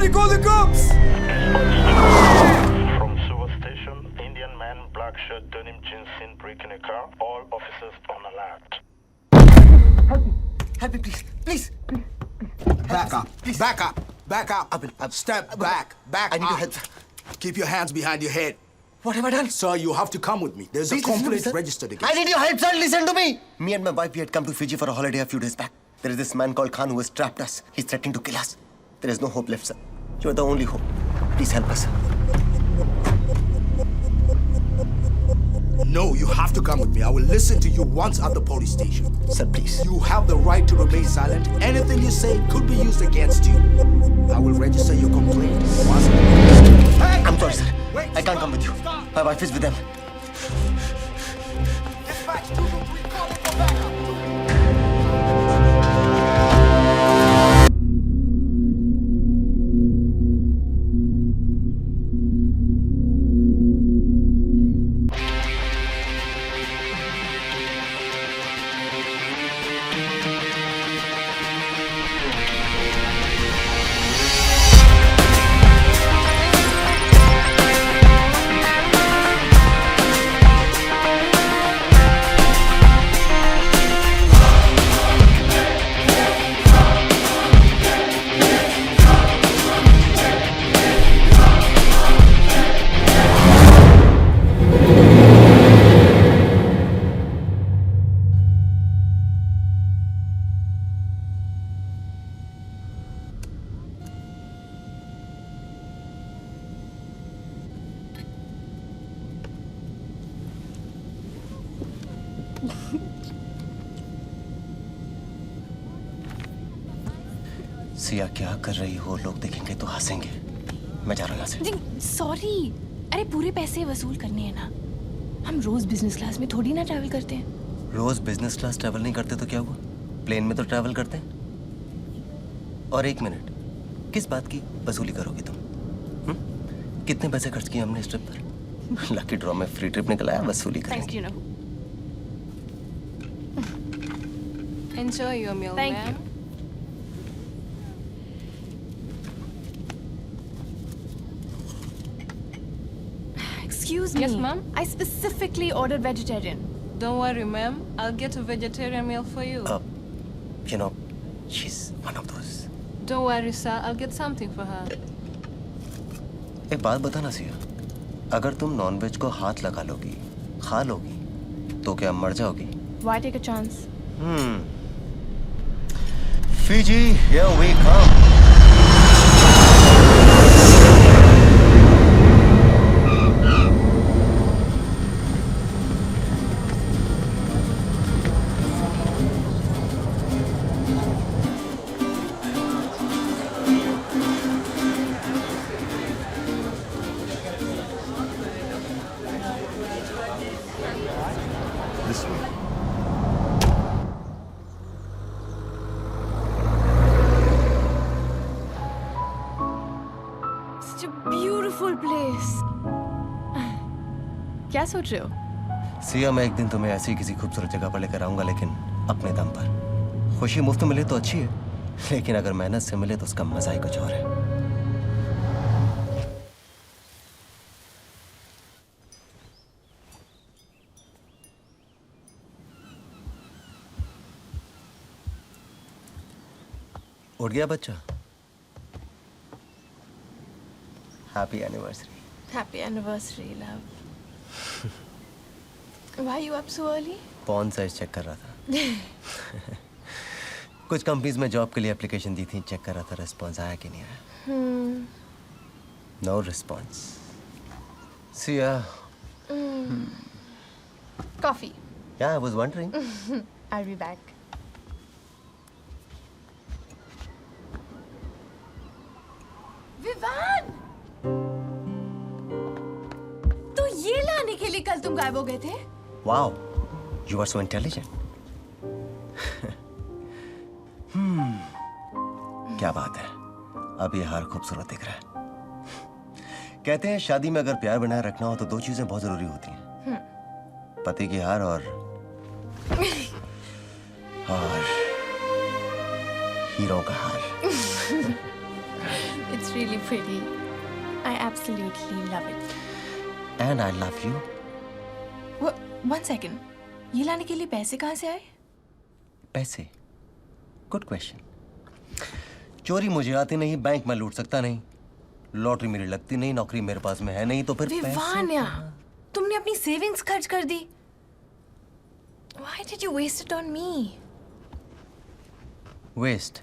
Somebody call the cops! From Sewer Station, Indian man, black shirt, denim jeans seen breaking a car. All officers on alert. Help me, please. Please. Back up. Please. Back up. Back up. Step back. Back I need up. your help. Keep your hands behind your head. What have I done? Sir, you have to come with me. There's Please a listen to me, complaint sir. registered I against need your help, sir. Listen to me. Me and my wife, we had come to Fiji for a holiday a few days back. There is this man called Khan who has trapped us. He's threatening to kill us. There is no hope left, sir. You are the only hope. Please help us, sir. No, you have to come with me. I will listen to you once at the police station. Sir, please. You have the right to remain silent. Anything you say could be used against you. I will register your complaint once. Hey! I'm sorry, sir. Wait, I can't come with you. My wife is with them. Dispatch 223, call it for backup. Siya क्या कर रही हो? लोग देखेंगे तो हंसेंगे. मैं जा रहा हूँ यहाँ से. सॉरी, अरे पूरे पैसे वसूल करने हैं ना. हम रोज बिजनेस क्लास में थोड़ी ना ट्रैवल करते हैं. रोज बिजनेस क्लास ट्रैवल नहीं करते तो क्या हुआ? प्लेन में तो ट्रैवल करते हैं. और एक मिनट, किस बात की वसूली करोगी तुम? कितने पैसे खर्च किए हमने इस ट्रिप पर? लकी ड्रॉ में फ्री ट्रिप निकला है, वसूली करेंगे. थैंक यू ना. Enjoy your meal, Thank ma'am. you. Excuse me. Yes, ma'am? I specifically ordered vegetarian. Don't worry, ma'am. I'll get a vegetarian meal for you. You know, she's one of those. Don't worry, sir. I'll get something for her. एक बात बताना सिया, अगर तुम nonveg को हाथ लगा लोगी, खा लोगी, तो क्या मर जाओगी? Why take a chance? Fiji, here we come. This way. Such a beautiful place. क्या सोच रहे हो? सिया, मैं एक दिन तुम्हें ऐसी किसी खूबसूरत जगह पर लेकर आऊंगा, लेकिन अपने दम पर. खुशी मुफ्त मिले तो अच्छी है, लेकिन अगर मेहनत से मिले तो उसका मजा ही कुछ और है. उठ गया बच्चा? Happy anniversary. Happy anniversary, love. Why are you up so early? पॉन साइज चेक कर रहा था. कुछ कंपनीज में जॉब के लिए एप्लीकेशन दी थी, चेक कर रहा था रिस्पॉन्स आया कि नहीं आया. No response. Siya. Coffee. Yeah, I was wondering. I'll be back. Vivaan! तो ये लाने के लिए कल तुम गायब हो गए थे? Wow, you are so intelligent. क्या बात है, अब ये हार खूबसूरत दिख रहा है. कहते हैं शादी में अगर प्यार बनाए रखना हो तो दो चीजें बहुत जरूरी होती हैं. पति की हार और हीरो का हार. It's It's really pretty. I absolutely love it. And I love you. One second. ये लाने के लिए पैसे कहाँ से आए? पैसे? Good question. चोरी मुझे आती नहीं, बैंक में लूट सकता नहीं, लॉटरी मेरी लगती नहीं, नौकरी मेरे पास में है नहीं, तो फिर विवान्या, तुमने अपनी सेविंग्स खर्च कर दी. Why did you waste it on me? Waste?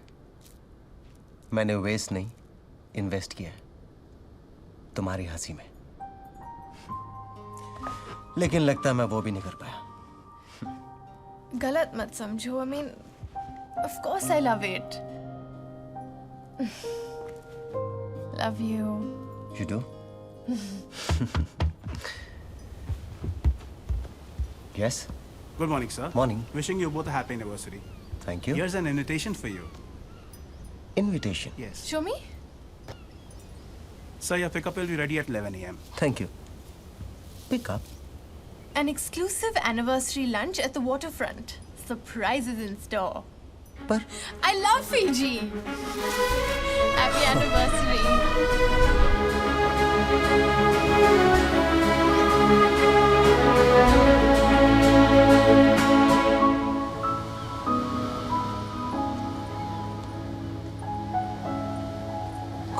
मैंने वेस्ट नहीं, इन्वेस्ट किया है तुम्हारी हंसी में. लेकिन लगता है मैं वो भी नहीं कर पाया. गलत मत समझो. I mean, of course I love it. Love you. You do? Yes? Good morning, sir. Morning. Wishing you both a happy anniversary. Thank you. Here's an invitation for you. Invitation. Yes. Show me. Sir, your pickup will be ready at 11 a.m. Thank you. Pick up. An exclusive anniversary lunch at the waterfront. Surprises in store. पर I love Fiji. Happy anniversary.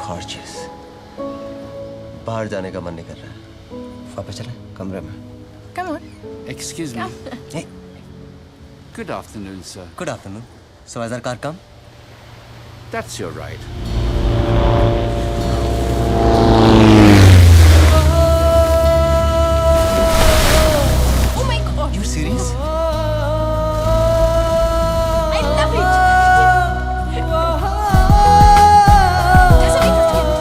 Gorgeous. बाहर जाने का मन नहीं कर रहा है. वापस चलें कमरे में. Come on. Excuse me. Hey, Good afternoon, sir. good afternoon. So has our car come? That's your right. Oh my God. You serious? I love it. Doesn't make a sense.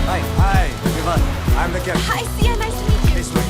Hi. Hi, Vivan. I'm the captain. Hi, Sia. Nice to meet you. This way.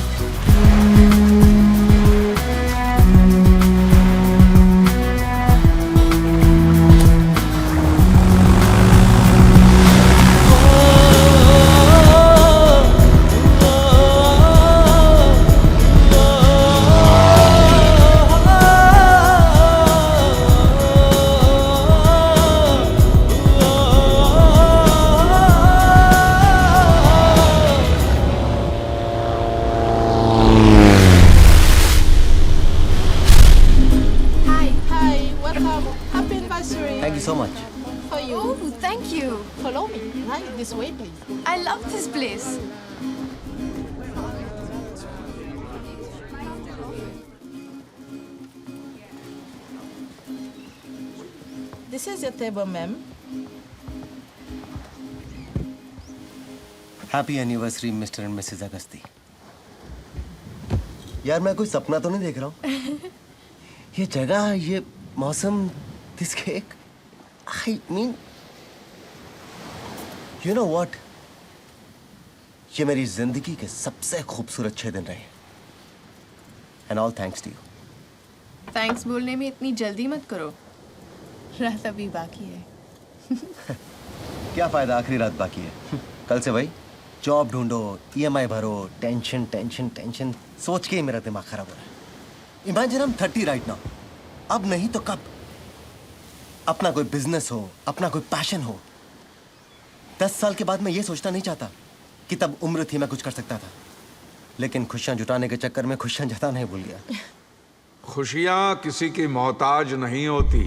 Hi, welcome. Happy anniversary. Thank you so much. For you. Oh, thank you. Follow me. Right, this way, please. I love this place. This is your table, ma'am. Happy anniversary mister and Mrs Agasti. यार मैं कोई सपना तो नहीं देख रहा हूँ. ये जगह, ये मौसम, this cake, I mean you know what, ये मेरी जिंदगी के सबसे खूबसूरत 6 दिन रहे. And all thanks to you. Thanks बोलने में इतनी जल्दी मत करो. रात अभी बाकी है. क्या फायदा, आखिरी रात बाकी है. कल से भाई जॉब ढूंढो, EMI भरो, टेंशन टेंशन टेंशन, सोच के ही मेरा दिमाग खराब हो रहा है. इमेजिन हम 30 राइट नाउ. अब नहीं तो कब? अपना कोई बिजनेस हो, अपना कोई पैशन हो. 10 साल के बाद मैं ये सोचना नहीं चाहता कि तब उम्र थी मैं कुछ कर सकता था. लेकिन खुशियां जुटाने के चक्कर में खुशियां जताना ही भूल गया. खुशियां किसी की मोहताज नहीं होती.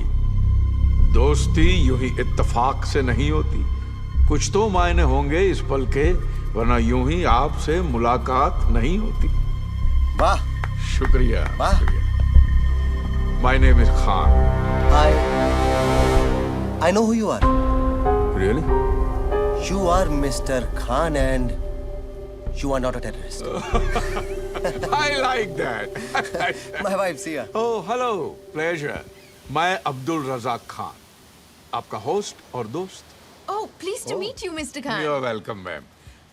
दोस्ती यूं ही इत्तेफाक से नहीं होती. कुछ तो मायने होंगे इस पल के, वरना यूं ही आपसे मुलाकात नहीं होती. वाह. शुक्रिया. वाह. My name is Khan. Hi. I know who you are. Really? You are Mr. Khan and you are not a terrorist. I like that. My wife Sia. Oh, hello. Pleasure. मैं अब्दुल रज़ाक खान, आपका होस्ट और दोस्त. Oh, pleased to meet you, Mr. Khan. You're welcome, ma'am.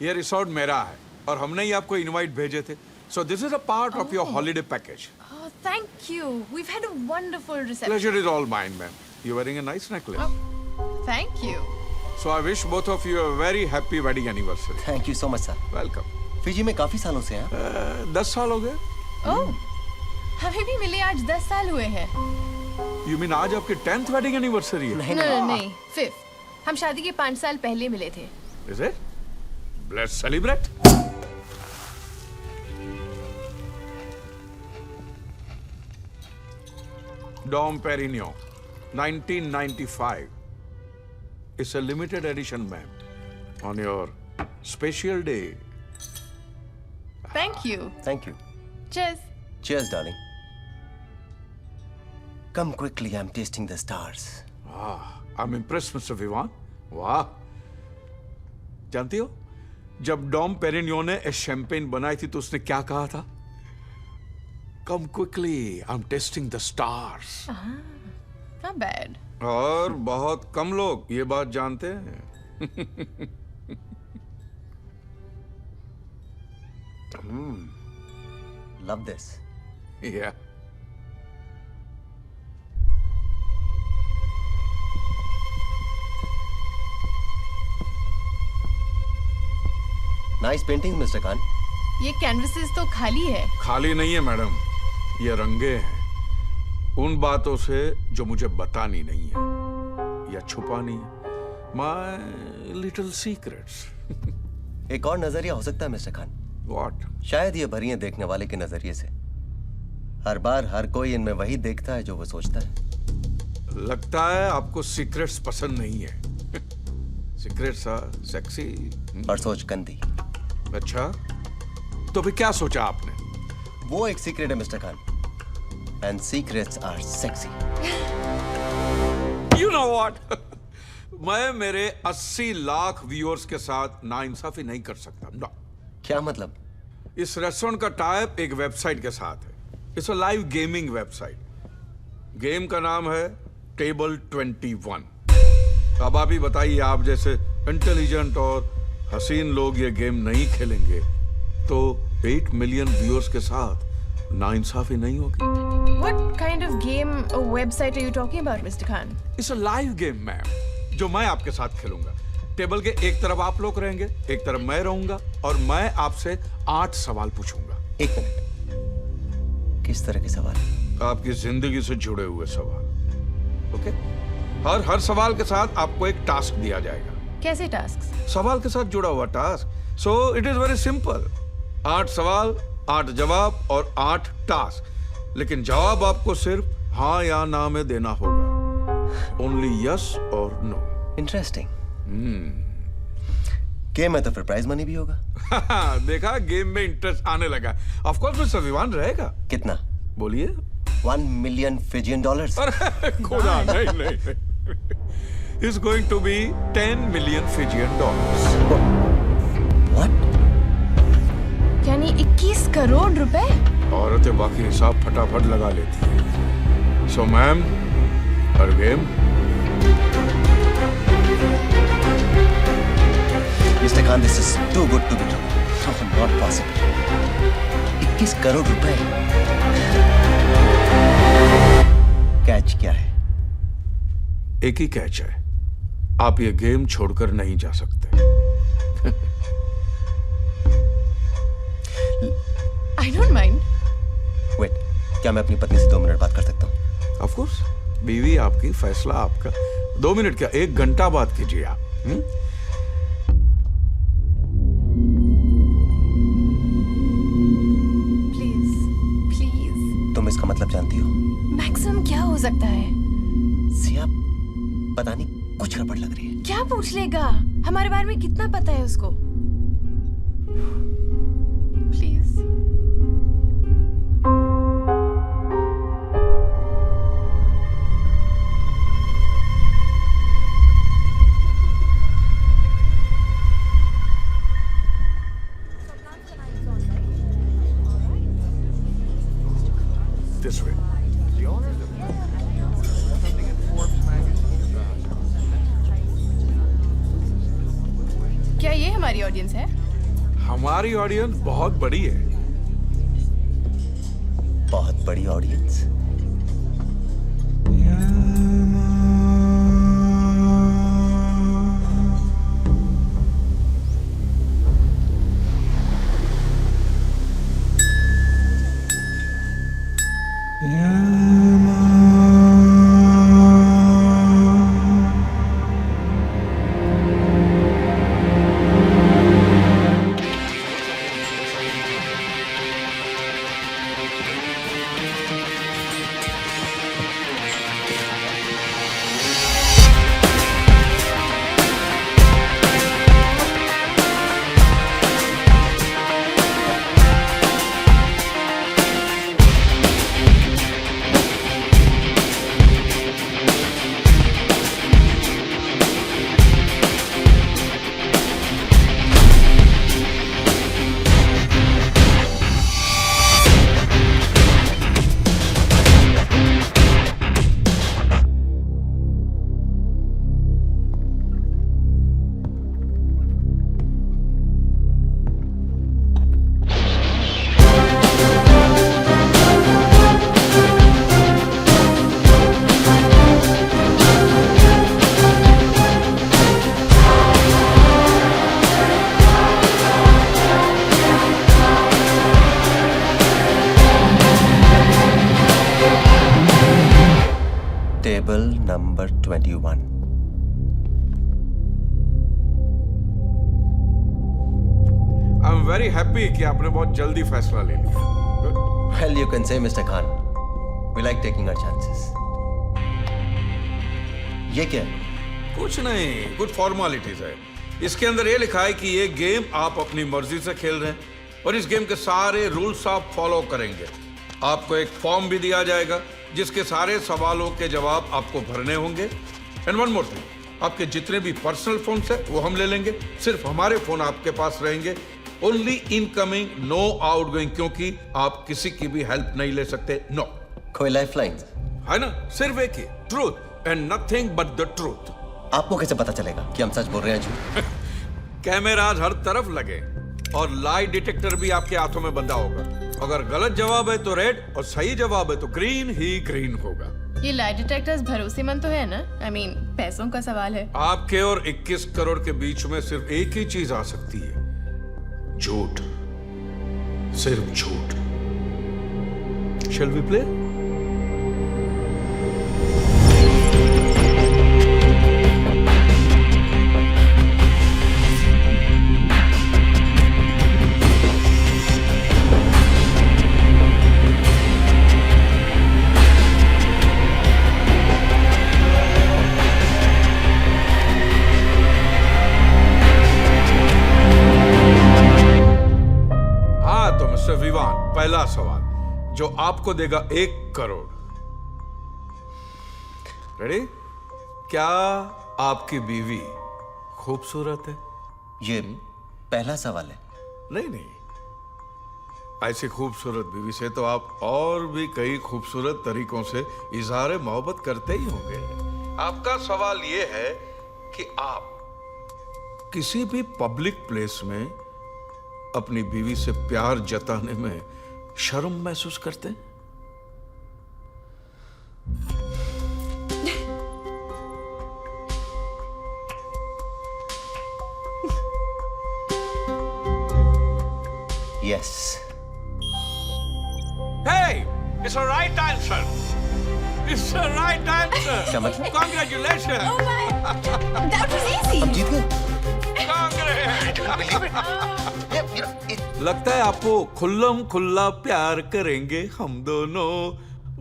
ये resort मेरा है और हमने ही आपको इनवाइट भेजे थे. So this is a part of your holiday package. Oh, thank you. We've had a wonderful reception. Pleasure is all mine, ma'am. You're wearing a nice necklace. Thank you. So I wish both of you a very happy wedding anniversary. Thank you so much sir. Welcome. Fiji में काफी सालों से हैं। 10 साल हो गए? ओह, हमें भी मिले आज 10 साल हुए हैं। You mean आज आपकी 10th wedding anniversary है? नहीं, 5th। हम शादी के 5 साल पहले मिले थे। Is it? Let's celebrate. Dom Perignon, 1995. It's a limited edition, ma'am. On your special day. Thank you. Thank you. Cheers. Cheers, darling. Come quickly, I'm tasting the stars. I'm impressed, Mr. Vivan. वाह! जानती हो, जब Dom पेरिनियो ने champagne बनाई थी तो उसने क्या कहा था? Come quickly, I'm tasting the stars. Not bad. और बहुत कम लोग ये बात जानते हैं। Love this. Yeah. Nice painting, Mr. Khan. ये कैनवसेस तो खाली है। खाली नहीं है मैडम, ये रंगे हैं उन बातों से जो मुझे बतानी नहीं है या छुपानी है। My little secrets. एक और नजरिया हो सकता है मिस्टर खान। What? शायद ये भरी हैं देखने वाले के नजरिए से। हर बार हर कोई इनमें वही देखता है जो वो सोचता है। लगता है आपको सीक्रेट्स पसंद नहीं है। Secrets are sexy. और सोच गंदी। अच्छा, तो फिर क्या सोचा आपने? वो एक सीक्रेट है mister Khan. And secrets are sexy. You know what? मैं मेरे 80 लाख व्यूअर्स के साथ नाइंसाफी नहीं कर सकता। No. क्या मतलब? इस रेस्टोरेंट का टाइप एक वेबसाइट के साथ है। It's a live gaming website. Game का नाम है टेबल 21। अब आप ही बताइए, आप जैसे इंटेलिजेंट और हसीन लोग ये गेम नहीं खेलेंगे तो 8 मिलियन व्यूअर्स के साथ नाइंसाफी नहीं होगी। What kind of game or website are you talking about, Mr. Khan? It's a live game ma'am, जो मैं आपके साथ खेलूंगा। टेबल के एक तरफ आप लोग रहेंगे, एक तरफ मैं रहूंगा और मैं आपसे 8 सवाल पूछूंगा। एक मिनट, किस तरह के सवाल? आपकी जिंदगी से जुड़े हुए सवाल। ओके? हर सवाल के साथ आपको एक टास्क दिया जाएगा। कैसे टास्क? सवाल के साथ जुड़ा हुआ task. So it is very simple. 8 सवाल, 8 जवाब और 8 टास्क। लेकिन जवाब आपको सिर्फ हाँ या ना में देना होगा। ओनली यस और नो। इंटरेस्टिंग। गेम है तो फिर प्राइज मनी भी होगा। देखा, गेम में इंटरेस्ट आने लगा। ऑफ कोर्स मिस्टर विवान रहेगा। कितना? बोलिए। 1 मिलियन फिजियन डॉलर्स। खुदा, नहीं। It's going to be 10 million Fijian dollars. What? यानी 21 करोड़ रुपए? औरतें बाकी हिसाब फटाफट लगा लेती हैं। So ma'am, her game. Mr. Khan, this is too good to be true. No, not possible. 21 crore रुपए। कैच क्या है? एक ही कैच है, आप ये गेम छोड़कर नहीं जा सकते। I don't mind. Wait, क्या मैं अपनी पत्नी से 2 मिनट बात कर सकता हूँ? Of course, बीवी आपकी, फैसला आपका। 2 मिनट क्या, 1 घंटा बात कीजिए आप। Please. तुम इसका मतलब जानती हो? मैक्सिमम क्या हो सकता है? सिया, पता नहीं कुछ गड़बड़ लग रही है। क्या पूछ लेगा? हमारे बारे में कितना पता है उसको? प्लीज। This way. क्या ये हमारी ऑडियंस है? हमारी ऑडियंस बहुत बड़ी है। बहुत बड़ी audience. Number 21। I am very happy कि आपने बहुत जल्दी फैसला ले लिया। Well, you can say, Mr. Khan, we like taking our chances. ये क्या है? कुछ नहीं, कुछ फॉर्मेलिटीज है। इसके अंदर ये लिखा है कि ये गेम आप अपनी मर्जी से खेल रहे हैं और इस गेम के सारे रूल्स आप फॉलो करेंगे। आपको एक फॉर्म भी दिया जाएगा जिसके सारे सवालों के जवाब आपको भरने होंगे। एंड वन मोर थिंग, आपके जितने भी पर्सनल फोन्स है वो हम ले लेंगे। सिर्फ हमारे फोन आपके पास रहेंगे। ओनली इनकमिंग, नो आउटगोइंग, क्योंकि आप किसी की भी हेल्प नहीं ले सकते। नो। कोई लाइफलाइन है ना? सिर्फ एक ही, truth and nothing but the truth. आपको कैसे पता चलेगा कि हम सच बोल रहे हैं झूठ? कैमराज हर तरफ लगे और लाई डिटेक्टर भी आपके हाथों में बंधा होगा। अगर गलत जवाब है तो रेड और सही जवाब है तो ग्रीन ही ग्रीन होगा। ये लाई डिटेक्टर्स भरोसेमंद तो है ना? I mean, पैसों का सवाल है। आपके और 21 करोड़ के बीच में सिर्फ एक ही चीज आ सकती है, झूठ। सिर्फ झूठ। Shall we play? विवान, पहला सवाल जो आपको देगा 1 करोड़। रेडी? क्या आपकी बीवी खूबसूरत है? ये पहला सवाल है। नहीं नहीं, ऐसी खूबसूरत बीवी से तो आप और भी कई खूबसूरत तरीकों से इजहार मोहब्बत करते ही होंगे। आपका सवाल यह है कि आप किसी भी पब्लिक प्लेस में अपनी बीवी से प्यार जताने में शर्म महसूस करते हैं? Yes. Hey, it's a right answer. It's a right answer. क्या मतलब? Congratulations. Oh my! That was easy. हम जीत गए। लगता है आपको खुल्लम खुल्ला प्यार करेंगे हम दोनों,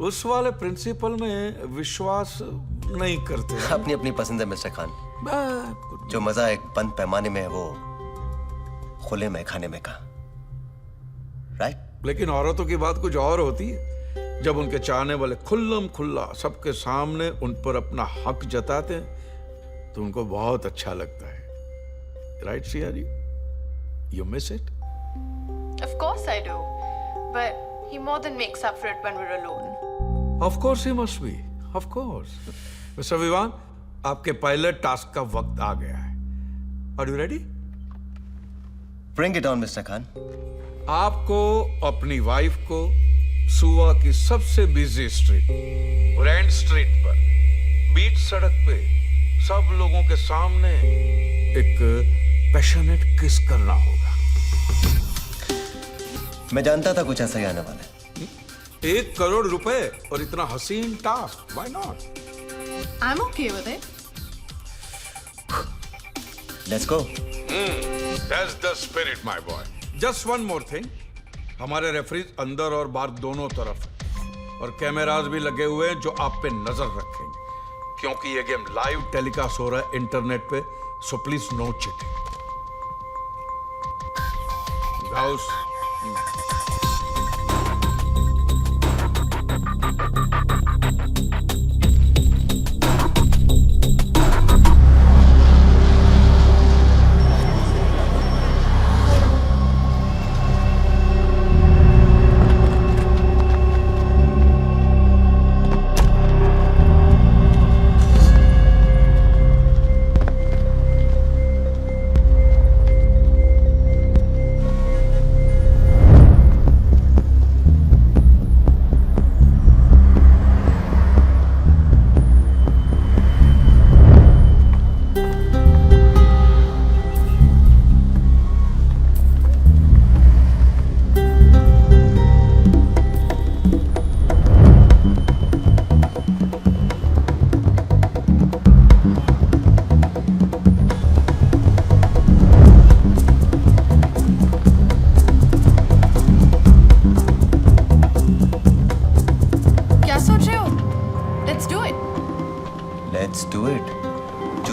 उस वाले प्रिंसिपल में विश्वास नहीं करते। अपनी अपनी पसंद है मिस्टर खान। जो मजा एक बंद पैमाने में है वो खुले में खाने में का, राइट? लेकिन औरतों की बात कुछ और होती है। जब उनके चाहने वाले खुल्लम खुल्ला सबके सामने उन पर अपना हक जताते हैं तो उनको बहुत अच्छा लगता है। राइट सियारी? You miss it? Of course I do. But he more than makes up for it when we're alone. Of course he must be. Of course. Mr. Vivaan, आपके पहले टास्क का वक्त आ गया है। Are you ready? Bring it on, Mr. Khan. आपको अपनी wife को सुवा की सबसे बिजी स्ट्रीट, ग्रैंड स्ट्रीट पर, बीच सड़क पे सब लोगों के सामने एक पैशनेट किस करना होगा। मैं जानता था कुछ ऐसा ही आने वाला है। 1 करोड़ रुपए और इतना हसीन task, why not? I'm okay with it. Let's go. That's the spirit, my boy. Just one more thing. हमारे रेफरीज अंदर और बाहर दोनों तरफ हैं और कैमरास भी लगे हुए हैं जो आप पे नजर रखेंगे, क्योंकि ये गेम लाइव टेलीकास्ट हो रहा है इंटरनेट पे, so please no cheating. House.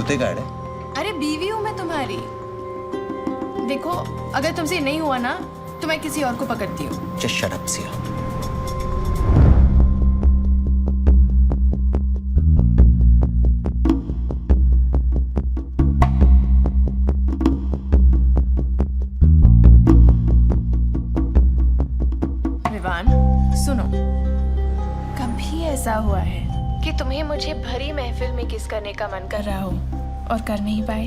जूते का ऐड है? अरे बीवी हूँ मैं तुम्हारी। देखो अगर तुमसे नहीं हुआ ना तो मैं किसी और को पकड़ती हूँ। Just shut up, Sia. Vivaan सुनो, कभी ऐसा हुआ है कि तुम्हें मुझे भरी महफिल में किस करने का मन कर रहा हो और कर नहीं पाए?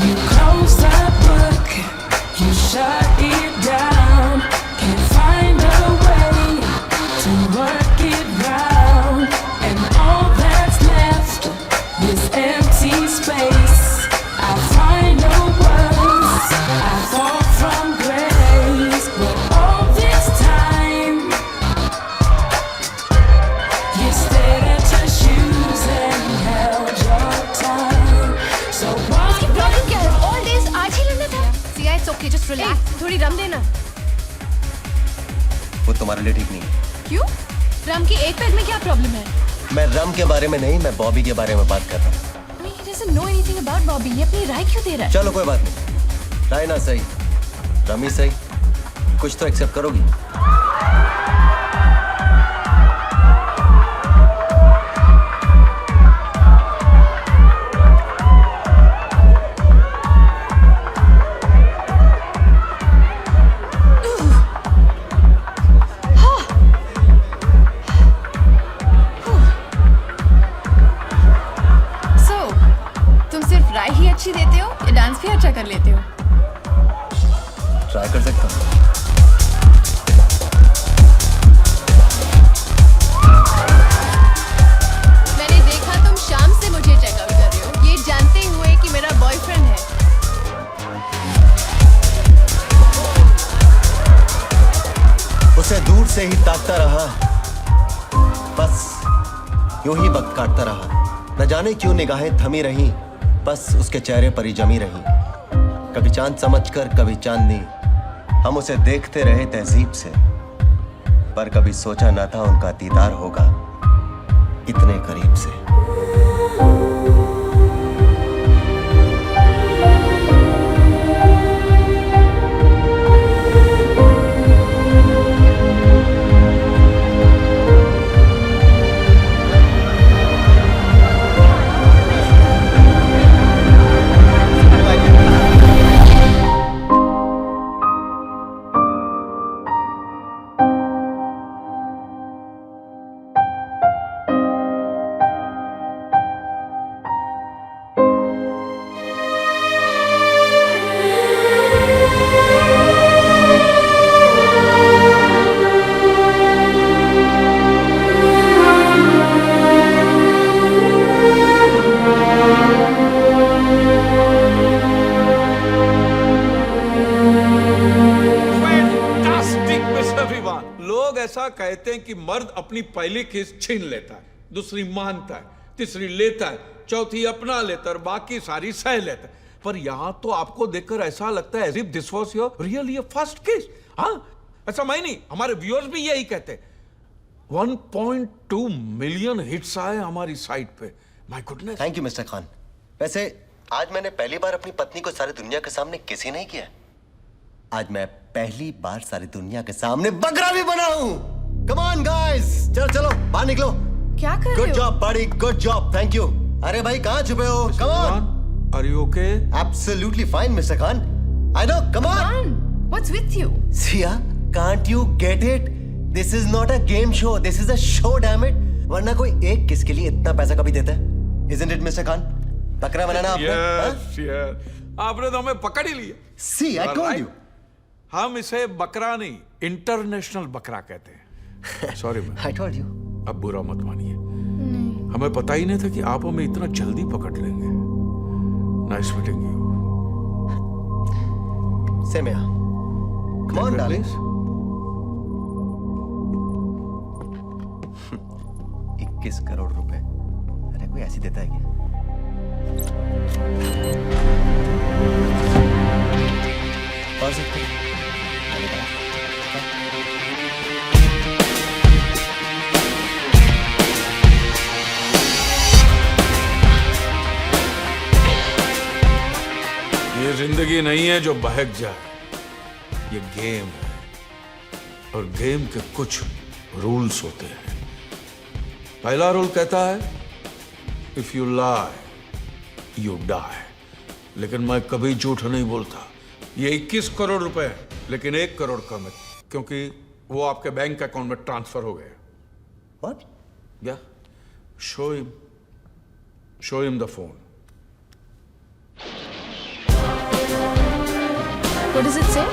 You close the book, you shut it down, can't find a way to work it round, and all that's left is empty space. I find no words, I fall from grace, but all this time you stared at your shoes and held your tongue. So why? All days आज ही लड़ना था। Siya it's okay, just relax. थोड़ी रम देना। वो तुम्हारे लिए ठीक नहीं है। क्यों? रम की एक पैग में क्या प्रॉब्लम है? मैं रम के बारे में नहीं, मैं बॉबी के बारे में बात कर रहा हूँ। I mean, he doesn't know anything about Bobby. ये अपनी राय क्यों दे रहा है? चलो कोई बात नहीं, राय ना सही, रमी सही, कुछ तो एक्सेप्ट करोगी। So, तुम सिर्फ राय ही अच्छी देते हो या डांस भी अच्छा कर लेते हो? ट्राई कर सकता हूँ। मैंने देखा तुम शाम से मुझे चेकआउट कर रहे हो, ये जानते हुए कि मेरा बॉयफ्रेंड है। उसे दूर से ही ताकता रहा, बस यूं ही वक्त काटता रहा। न जाने क्यों निगाहें थमी रहीं, बस उसके चेहरे पर ही जमी रहीं। कभी चांद समझकर कभी चांदनी, हम उसे देखते रहे तहजीब से, पर कभी सोचा न था उनका दीदार होगा इतने करीब से। लोग ऐसा कहते हैं कि मर्द अपनी पहली किस छीन लेता है, दूसरी मानता है, तीसरी लेता है, चौथी अपना लेता है और बाकी सारी सह लेता है। पर यहां तो आपको देखकर ऐसा लगता है as if this was your really your first kiss। हाँ, ऐसा मैं नहीं, हमारे व्यूअर्स भी यही कहते हैं। 1.2 मिलियन हिट्स आए हमारी साइट पे। My goodness. Thank you mister Khan. वैसे आज मैंने पहली बार अपनी पत्नी को सारी दुनिया के सामने किस ही नहीं किया। आज मैं पहली बार सारी दुनिया के सामने बकरा भी बना हूं। कम ऑन गाइस, चलो चलो बाहर निकलो। क्या कर रहे गुड हो? जॉब बड़ी, गुड जॉब, थैंक यू। अरे भाई कहां छुपे हो? Come on. Are you okay? Absolutely fine mister Khan. I know, come on. What's with you? Siya, can't you get it? This is not a game show, this is a show, damn it. वरना कोई एक किस के लिए इतना पैसा कभी देता है? Isn't it mister Khan? बकरा बनाना आपने? Yes, yes. आपने तो हमें पकड़ ही लिया। See, I told you. हम इसे बकरा नहीं, इंटरनेशनल बकरा कहते हैं। Sorry ma'am, I told you. अब बुरा मत मानिए। हमें पता ही नहीं था कि आप हमें इतना जल्दी पकड़ लेंगे। Nice meeting you. Same here. Come on, darling. 21 crore रुपए। अरे कोई ऐसी देता है क्या? और सकते हैं। ये जिंदगी नहीं है जो बहक जाए, ये गेम है और गेम के कुछ रूल्स होते हैं। पहला रूल कहता है if you lie you die, लेकिन मैं कभी झूठ नहीं बोलता। ये 21 करोड़ रुपए है, लेकिन 1 करोड़ कम है क्योंकि वो आपके बैंक अकाउंट में ट्रांसफर हो गए। What? या show him the phone. What does it say?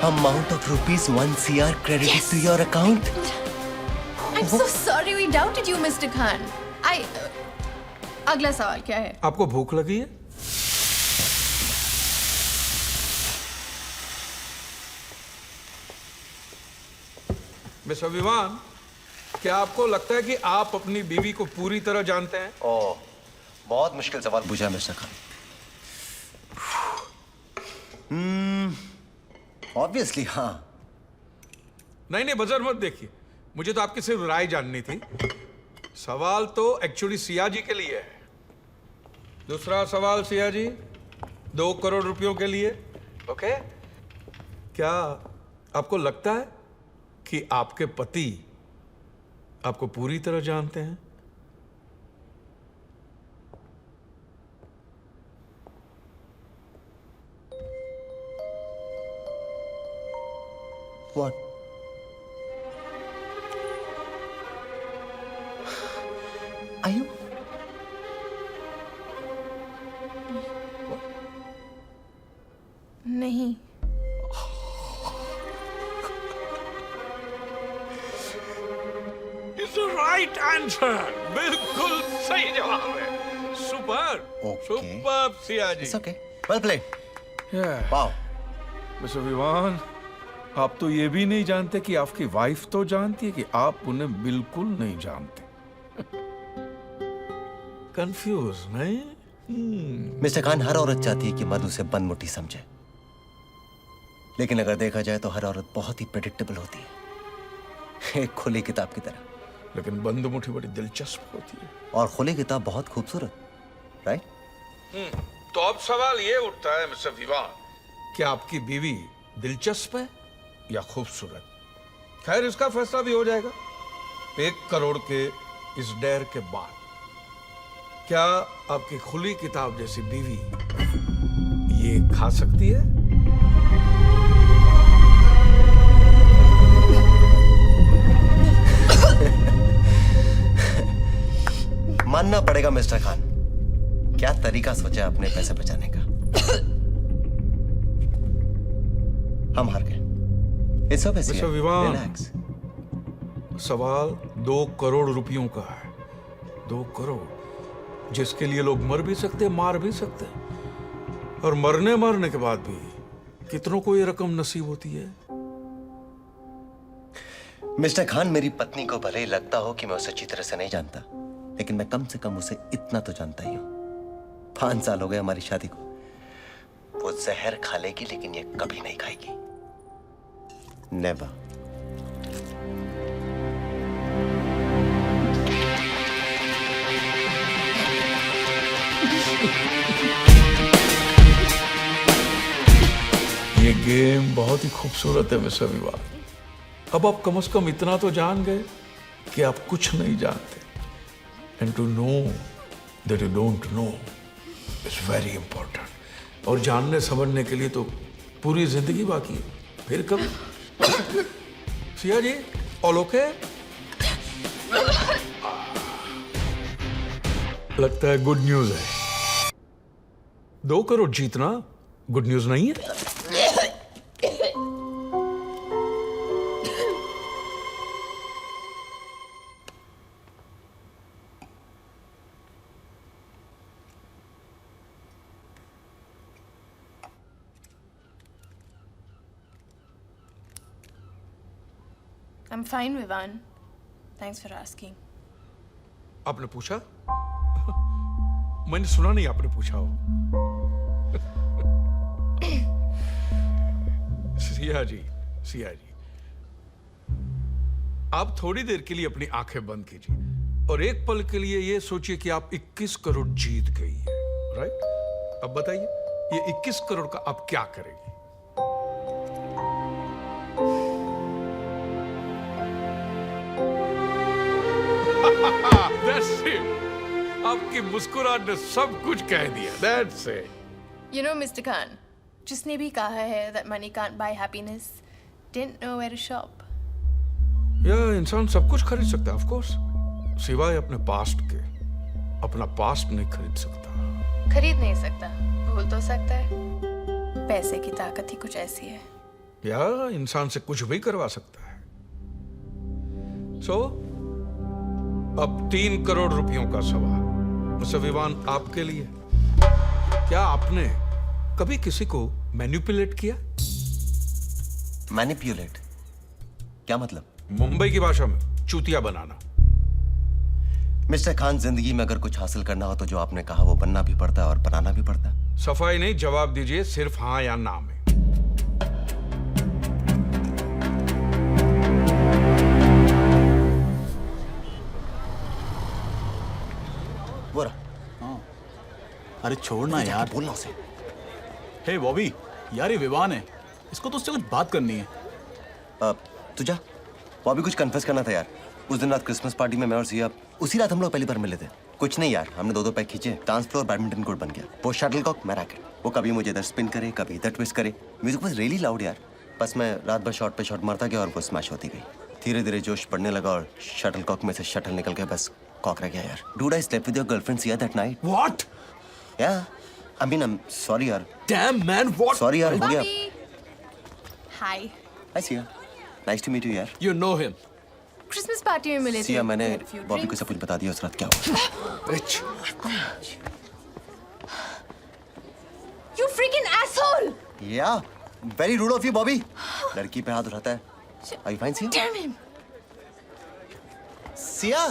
Amount of rupees 1 CR credited to your account. I'm so sorry we doubted you, Mr. Khan. अगला सवाल क्या है? आपको भूख लगी है? मिस्टर विवान, क्या आपको लगता है कि आप अपनी बीवी को पूरी तरह जानते हैं? ओह, बहुत मुश्किल सवाल पूछा मिस्टर खान। ऑब्वियसली हाँ। नहीं, बजर मत देखिए, मुझे तो आपकी सिर्फ राय जाननी थी। सवाल तो एक्चुअली सिया जी के लिए है। दूसरा सवाल सिया जी, 2 करोड़ रुपयों के लिए। ओके? क्या आपको लगता है कि आपके पति आपको पूरी तरह जानते हैं? What? Are you? नहीं। It's the right answer. बिल्कुल सही जवाब है। Super, super Siya ji. It's okay. Well played. Yeah. Wow. Mister Vivaan, आप तो ये भी नहीं जानते कि आपकी वाइफ तो जानती है कि आप उन्हें बिल्कुल नहीं जानते। कंफ्यूज नहीं? मिस्टर खान, हर औरत चाहती है कि मर्द उसे बनमुटी समझे, लेकिन अगर देखा जाए तो हर औरत बहुत ही प्रेडिक्टेबल होती है, एक खुली किताब की तरह। लेकिन बंद मुट्ठी बड़ी दिलचस्प होती है। और खुली किताब बहुत खूबसूरत, राइट? तो अब सवाल ये उठता है मिस्टर विवान, कि आपकी बीवी दिलचस्प है या खूबसूरत? खैर, इसका फैसला भी हो जाएगा 1 करोड़ के इस डेर के बाद। क्या आपकी खुली किताब जैसी बीवी ये खा सकती है? मानना पड़ेगा मिस्टर खान, क्या तरीका सोचा अपने पैसे बचाने का। हम हार गए। It's okay, mister Sia. Vivaan, Relax. सवाल 2 करोड़ रुपयों का है। 2 करोड़ जिसके लिए लोग मर भी सकते, मार भी सकते, और मरने के बाद भी कितनों को ये रकम नसीब होती है। मिस्टर खान, मेरी पत्नी को भले ही लगता हो कि मैं उसे अच्छी तरह से नहीं जानता, लेकिन मैं कम से कम उसे इतना तो जानता ही हूं। 5 साल हो गए हमारी शादी को। वो जहर खा लेगी, लेकिन ये कभी नहीं खाएगी। नेवर। ये गेम बहुत ही खूबसूरत है मिस्टर विवान। अब आप कम से कम इतना तो जान गए कि आप कुछ नहीं जानते। And to know that you don't know is very important. और जानने समझने के लिए तो पूरी जिंदगी बाकी है। फिर कब? Siya ji, all okay? लगता है गुड न्यूज है। 2 करोड़ जीतना गुड न्यूज नहीं है? I'm fine, Vivan. Thanks for asking. आपने पूछा? मैंने सुना नहीं आपने पूछा हो। सिया जी, आप थोड़ी देर के लिए अपनी आंखें बंद कीजिए और एक पल के लिए ये सोचिए कि आप 21 करोड़ जीत गई हैं, राइट? अब बताइए, ये 21 करोड़ का आप क्या करेंगी? That's it. आपकी मुस्कुराहट ने सब कुछ कह दिया। That's it. You know, Mr. Khan, जिसने भी कहा है that money can't buy happiness, didn't know where to shop. या इंसान सब कुछ खरीद सकता है, of course, सिवाय अपने पास्ट के। अपना पास्ट नहीं खरीद सकता। खरीद नहीं सकता, भूल तो सकता है। पैसे की ताकत ही कुछ ऐसी है। या इंसान से कुछ भी करवा सकता है। अब 3 करोड़ रुपयों का सवाल मिस्टर विवान आपके लिए। क्या आपने कभी किसी को मैनिपुलेट किया? मैनिपुलेट क्या मतलब? मुंबई की भाषा में चूतिया बनाना। मिस्टर खान, जिंदगी में अगर कुछ हासिल करना हो तो जो आपने कहा वो बनना भी पड़ता है और बनाना भी पड़ता है। सफाई नहीं, जवाब दीजिए सिर्फ हाँ या ना में। बोरा। अरे छोड़ना यार, बोलना उसे। हे बॉबी, यार ये विवान है, इसको तो उससे कुछ बात करनी है। तुझा बॉबी, कुछ कन्फेस करना था यार। उस दिन रात क्रिसमस पार्टी में मैं और सिया, उसी रात हम लोग पहली बार मिले थे। कुछ नहीं यार, हमने 2-2 पैक खींचे, डांस फ्लोर बैडमिंटन कोर्ट बन गया। वो शटलकॉक, मैं रैकेट। वो कभी मुझे इधर स्पिन करे, कभी इधर ट्विस्ट करे। म्यूजिक वाज रियली लाउड यार। बस मैं रात भर शॉट पे शॉट मारता गया और वो स्मैश होती गई। धीरे धीरे जोश बढ़ने लगा और शटलकॉक में से शटल निकल के बस कॉक रह गया यार। Dude, I slept with your girlfriend Siya that night. What? Yeah I mean, I am sorry यार। Damn man, what? सॉरी यार, हो गया। Hi. Hi Siya, nice to meet you यार। You know him? Christmas party में मिले थे। सिया, मैंने बॉबी को सब कुछ बता दिया उस रात क्या हुआ। रिच। You freaking asshole! या very root of you Bobby. लड़की पे हाथ उठाता है। Are you fine, Siya? Damn him! Siya,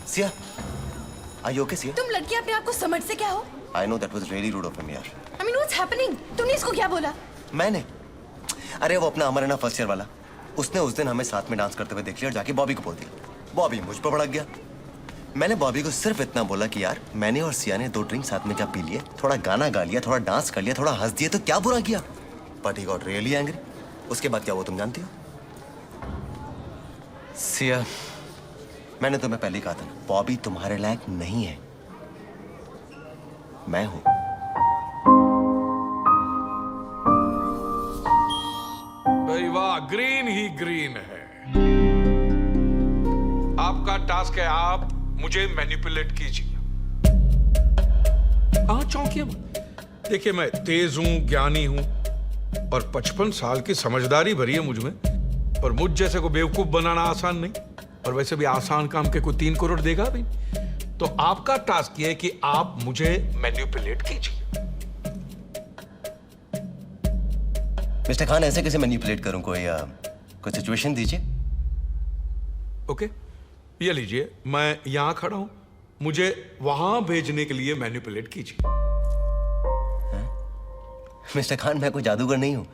Siya, are you okay, Siya? तुम लड़की अपने आप को समझ से क्या हो? I know that was really rude of him यार। I mean, what's happening? तुमने इसको क्या बोला? मैंने, अरे वो अपना हमारे ना फर्स्ट ईयर वाला, उसने उस दिन हमें साथ में डांस करते हुए देख लिया और जाके बॉबी को बोल दिया। बॉबी मुझ पर भड़क गया। मैंने बॉबी को सिर्फ इतना बोला कि यार मैंने और सिया ने 2 ड्रिंक साथ में क्या पी लिए, थोड़ा गाना गा लिया, थोड़ा डांस कर लिया, थोड़ा हंस दिए, तो क्या बुरा किया? But he got really angry. उसके बाद क्या वो तुम जानती हो? सिया, मैंने तुम्हें पहले कहा था, बॉबी तुम्हारे लायक नहीं है, मैं हूं। भाई वाह, ग्रीन ही ग्रीन है। आपका टास्क है, आप मुझे मैनिपुलेट कीजिए। हाँ, चौंकिए मत। देखिए, मैं तेज हूं, ज्ञानी हूं और 55 साल की समझदारी भरी है मुझ में। और मुझ जैसे को बेवकूफ बनाना आसान नहीं, और वैसे भी आसान काम के कोई 3 करोड़ देगा भी। तो आपका टास्क ये है कि आप मुझे मैनिपुलेट कीजिए। मिस्टर खान, ऐसे कैसे मैनिपुलेट करूं? कोई सिचुएशन दीजिए। ओके, ये लीजिए, मैं यहां खड़ा हूं, मुझे वहां भेजने के लिए मैनिपुलेट कीजिए। मिस्टर खान, मैं कोई जादूगर नहीं हूं।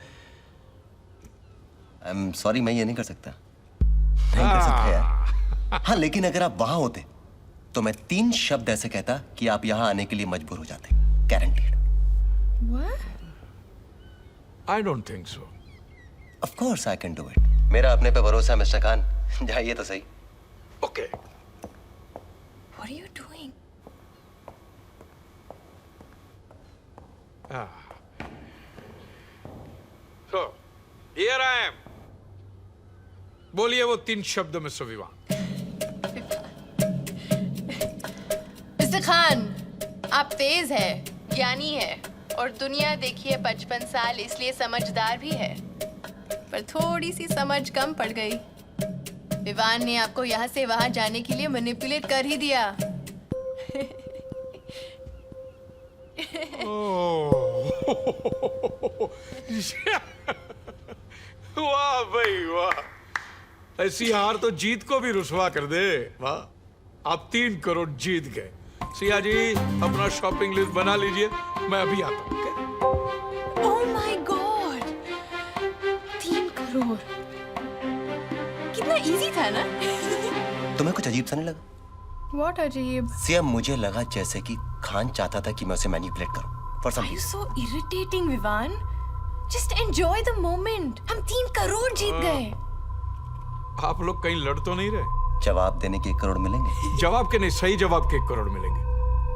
आई एम सॉरी, मैं ये नहीं कर सकता। नहीं कर सकता यार। हाँ, लेकिन अगर आप वहां होते तो मैं 3 शब्द ऐसे कहता कि आप यहां आने के लिए मजबूर हो जाते। Guaranteed. What? I don't think so. Of course I can do it. मेरा अपने पे भरोसा है मिस्टर खान। जाइए तो सही। Okay. What are you doing? So, here I am. बोलिए वो 3 शब्द में विवान। मिस्टर खान, आप तेज है, ज्ञानी है और दुनिया देखिए 55 साल, इसलिए समझदार भी है, पर थोड़ी सी समझ कम पड़ गई। विवान ने आपको यहाँ से वहां जाने के लिए मैनिपुलेट कर ही दिया। वाह भाई वाह, ऐसी हार तो जीत को भी रुसवा कर दे। वाह, आप 3 करोड़ जीत गए। सिया जी अपना शॉपिंग लिस्ट बना लीजिए, मैं अभी आता हूँ। Oh my God! 3 करोड़। कितना इजी था ना? तुम्हें कुछ अजीब सा नहीं लगा? What अजीब? सिया, मुझे लगा जैसे कि खान चाहता था कि मैं उसे मैनिपुलेट करूं for some Are you reason. so irritating, Vivan? Just enjoy the moment. हम 3 करोड़ जीत गए। आप लोग कहीं लड़ तो नहीं रहे? जवाब देने के 1 करोड़ मिलेंगे? जवाब के नहीं, सही जवाब के 1 करोड़ मिलेंगे।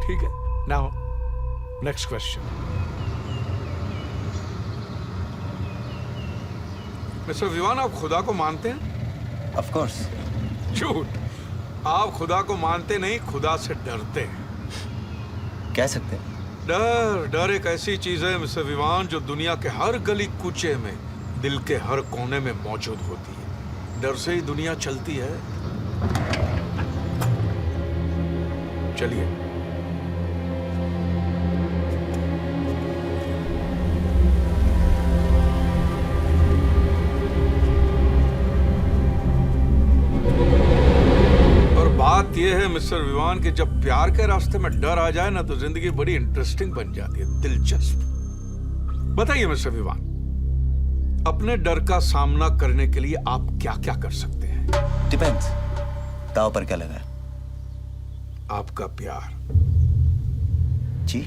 ठीक है, now next question. Mister Vivaan, आप खुदा को मानते हैं? Of course. झूठ, आप खुदा को मानते नहीं, खुदा से डरते हैं। कह सकते हैं। डर एक ऐसी चीज है मिस्टर विवान जो दुनिया के हर गली कूचे में, दिल के हर कोने में मौजूद होती है। डर से ही दुनिया चलती है। चलिए, और बात यह है मिस्टर विवान कि जब प्यार के रास्ते में डर आ जाए ना, तो जिंदगी बड़ी इंटरेस्टिंग बन जाती है, दिलचस्प। बताइए मिस्टर विवान, अपने डर का सामना करने के लिए आप क्या क्या कर सकते हैं? डिपेंड्स, दाव पर क्या लगा है? आपका प्यार। जी?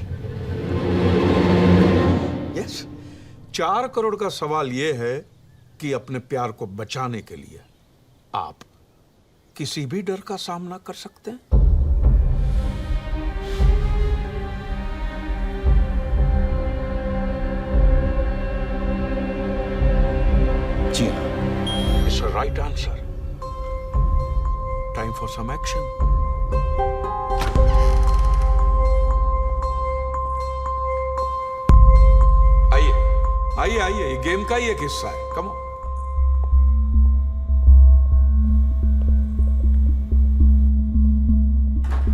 यस। 4 करोड़ का सवाल यह है कि अपने प्यार को बचाने के लिए आप किसी भी डर का सामना कर सकते हैं। जी हाँ। It's a right answer. Time for some action. आइए आइए, ये गेम का ही एक हिस्सा है। Come on.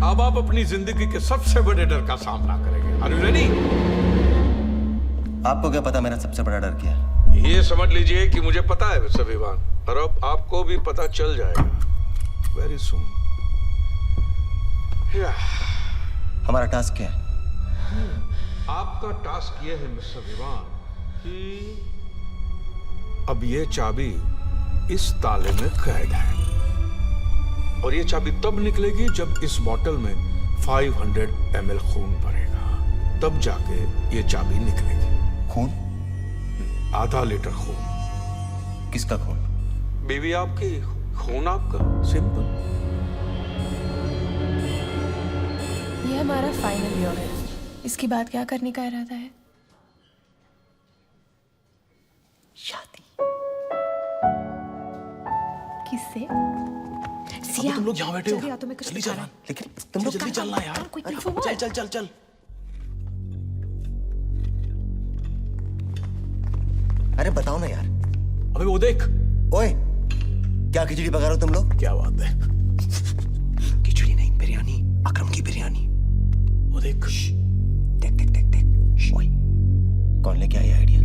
अब आप अपनी जिंदगी के सबसे बड़े डर का सामना करेंगे। Are you ready? आपको क्या पता मेरा सबसे बड़ा डर क्या है? ये समझ लीजिए कि मुझे पता है मिस्टर विवान, और अब आपको भी पता चल जाएगा वेरी सून। हमारा टास्क क्या है? आपका टास्क ये है मिस्टर विवान कि अब ये चाबी इस ताले में कैद है, और ये चाबी तब निकलेगी जब इस बोतल में 500 ml खून भरेगा, तब जाके ये चाबी निकलेगी। खून? आधा लीटर खून। किसका खून? बीवी आपकी, खून आपका, सिंपल। ये हमारा फाइनल ईयर है। इसके बाद क्या करने का इरादा है? शादी। किससे? अभी तुम लोग यहाँ बैठे हो, जल्दी चलना। लेकिन तुम लोग जल्दी चलना यार। चल चल चल चल। अरे बताओ ना यार। अबे वो देख। ओए, क्या खिचड़ी पका रहे हो तुम लोग? क्या बात है? खिचड़ी नहीं, बिरयानी, अकरम की बिरयानी। वो देख। Take take take take. ओए, कौन लेके आया आइडिया?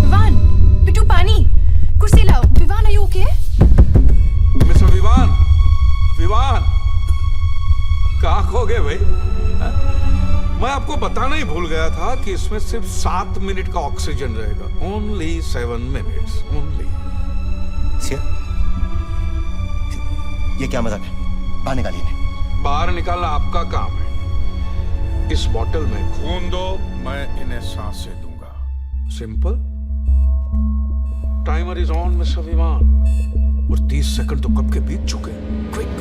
विवान, पिट्टू पानी, कुर्सी लाओ। Vivaan, are you okay? Mister Vivaan, Vivaan, कहाँ खो गए भाई? हाँ? मैं आपको बताना ही भूल गया था कि इसमें सिर्फ 7 मिनट का ऑक्सीजन रहेगा। Only 7 minutes, only। सिया, ये क्या मजाक है? बाहर निकालिए इन्हें। बाहर निकालना आपका काम है। इस बोतल में खून दो, मैं इन्हें सांसें दूंगा। Simple. Timer is on mister Vivaan, और 30 सेकंड तो कब के बीत चुके। क्विक।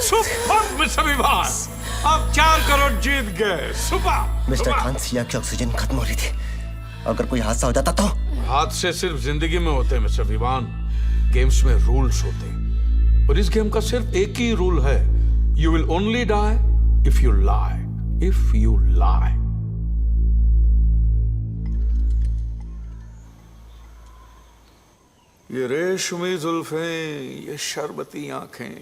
सुपर मिस्टर विवान, आप 4 करोड़ जीत गए। सुपर मिस्टर खान, सिया की ऑक्सीजन खत्म हो रही थी। अगर कोई हादसा हो जाता तो? हादसे सिर्फ जिंदगी में होते हैं मिस्टर विवान। गेम्स में रूल्स होते हैं और इस गेम का सिर्फ एक ही रूल है, you will only die if you lie. If you lie. ये रेशमी जुल्फें, ये शरबती आंखें,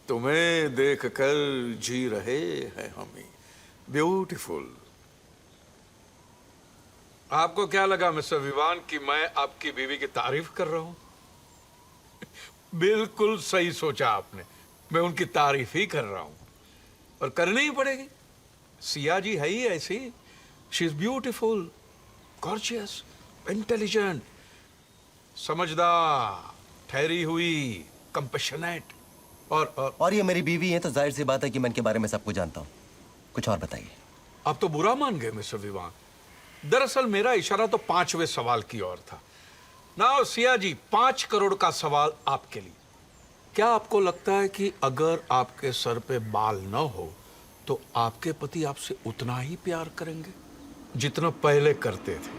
तुम्हें देखकर जी रहे हैं हमें। ब्यूटीफुल। आपको क्या लगा मिस्टर विवान कि मैं आपकी बीवी की तारीफ कर रहा हूं? बिल्कुल सही सोचा आपने, मैं उनकी तारीफ ही कर रहा हूं और करनी ही पड़ेगी। सिया जी है ही ऐसी। She is beautiful, gorgeous, intelligent, समझदार, ठहरी हुई, कंपैशनेट और ये मेरी बीवी है तो जाहिर सी बात है कि मैं इनके बारे में सब कुछ जानता हूँ। कुछ और बताइए। आप तो बुरा मान गए मिस्टर विवान। दरअसल मेरा इशारा तो 5वें सवाल की ओर था। नाउ सिया जी, 5 करोड़ का सवाल आपके लिए। क्या आपको लगता है कि अगर आपके सर पे बाल न हो तो आपके पति आपसे उतना ही प्यार करेंगे जितना पहले करते थे?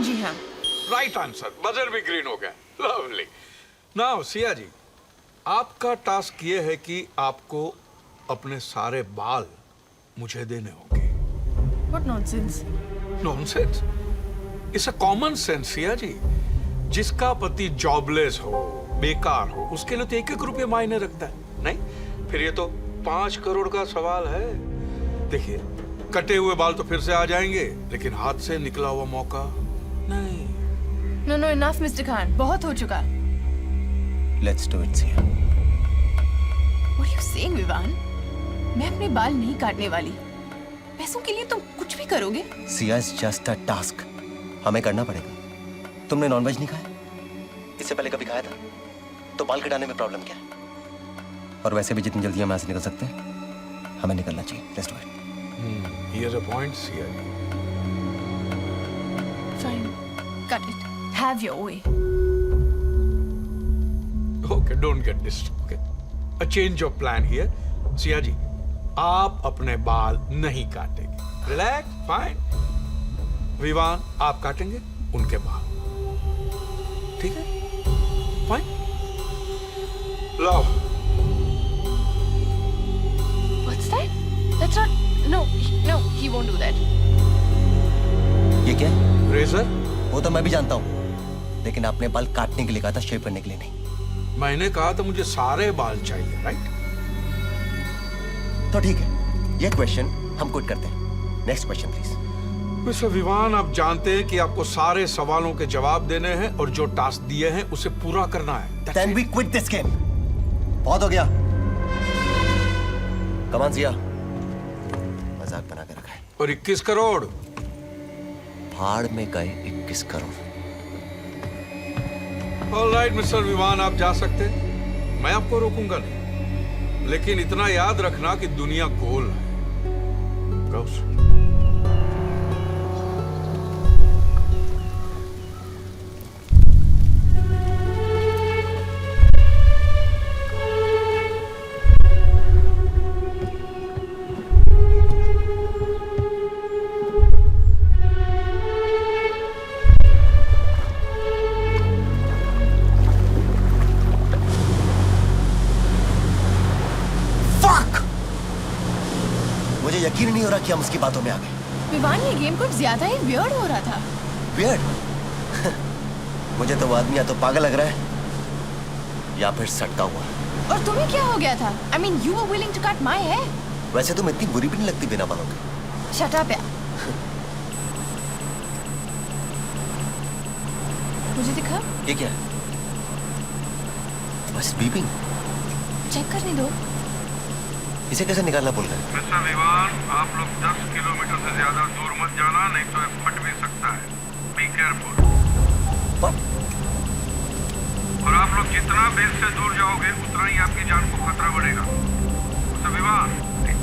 जी हाँ। Right answer. बजर भी ग्रीन हो गया। लवली। नाउ सिया जी, आपका टास्क ये है कि आपको अपने सारे बाल मुझे देने होंगे। What nonsense? Nonsense? It's a common sense Siya ji. जिसका पति जॉबलेस हो, बेकार हो, उसके लिए तो 1-1 रुपये मायने रखता है। नहीं, फिर ये तो 5 करोड़ का सवाल है। देखिए, कटे हुए बाल तो फिर से आ जाएंगे, लेकिन हाथ से निकला हुआ मौका नहीं। No, enough, Mr. Khan. बहुत हो चुका। Let's do it, Siya. What are you saying, Vivaan? मैं अपने बाल नहीं काटने वाली। पैसों के लिए तुम कुछ भी करोगे? Siya, is just a task. हमें करना पड़ेगा। तुमने नॉनवेज नहीं खाया? इससे पहले कभी खाया था? तो बाल कटाने में प्रॉब्लम क्या है? और वैसे भी जितनी जल्दी हम यहाँ से निकल सकते हैं, हमें निकलना चाहिए। Let's do it. Here's a point, Siya ji. Fine. Cut it. Have your way. Okay, don't get disturbed. Okay. A change of plan here. Siya ji, आप अपने बाल नहीं काटेंगे। Relax, fine. विवान, आप काटेंगे उनके बाल। ठीक है? Fine. Love. What's that? That's not. No, he won't do that. ये क्या है? रेजर? वो तो मैं भी जानता हूँ, लेकिन आपने बाल काटने के लिए कहा था, शेव करने के लिए नहीं। मैंने कहा था मुझे सारे बाल चाहिए, राइट? तो ठीक है, ये क्वेश्चन हम क्विट करते हैं। Next question please. Mister Vivaan, आप जानते हैं कि आपको सारे सवालों के जवाब देने हैं और जो टास्क दिए हैं उसे पूरा करना है। Then we quit this game. बहुत हो गया। Come on, Siya. मजाक बना के रखा है। और 21 करोड़? भाड़ में गए 21 करोड़। ऑलराइट मिस्टर विवान, आप जा सकते हैं। मैं आपको रोकूंगा नहीं, लेकिन इतना याद रखना कि दुनिया गोल है। Goes. मुझे यकीन नहीं हो रहा कि हम उसकी बातों में आ गए। विवान, ये गेम कुछ ज्यादा ही वियर्ड हो रहा था। वियर्ड? मुझे तो वो आदमी या तो पागल लग रहा है या फिर सटका हुआ। और तुम्हें क्या हो गया था? I mean, you were willing to cut my hair. वैसे तुम इतनी बुरी भी नहीं लगती बिना बालों के। Shut up, यार। मुझे दिखा। ये क्या है? बस बीपिंग। चेक करने दो। इसे कैसे निकालना भूल गए? मिस्टर विवान, आप लोग 10 किलोमीटर से ज्यादा दूर मत जाना, नहीं तो ये फट भी सकता है। Be careful. और आप लोग जितना बेस से दूर जाओगे उतना ही आपकी जान को खतरा बढ़ेगा। मिस्टर विवान,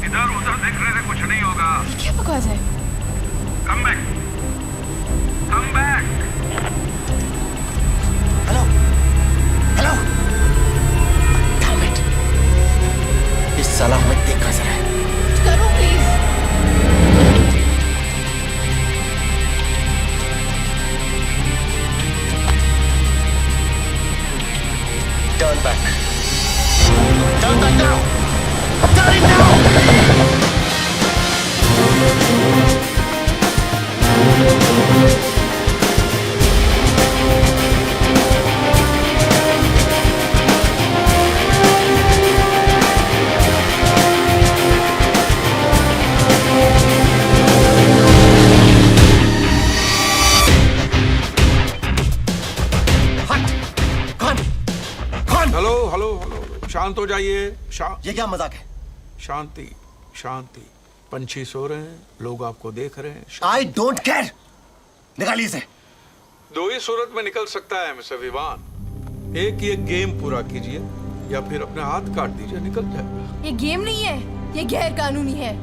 इधर उधर देखने से कुछ नहीं होगा। ये क्या बकवास है? Come back. शांत हो जाइए। शांत। ये क्या मजाक है? शांति, शांति। पंछी सो रहे हैं, लोग आपको देख रहे हैं। I don't care. निकालिए इसे। दो ही सूरत में निकल सकता है मिस्टर विवान। एक ये गेम पूरा कीजिए या फिर अपने हाथ काट दीजिए, निकल जाए। ये गेम नहीं है, ये गैर कानूनी है।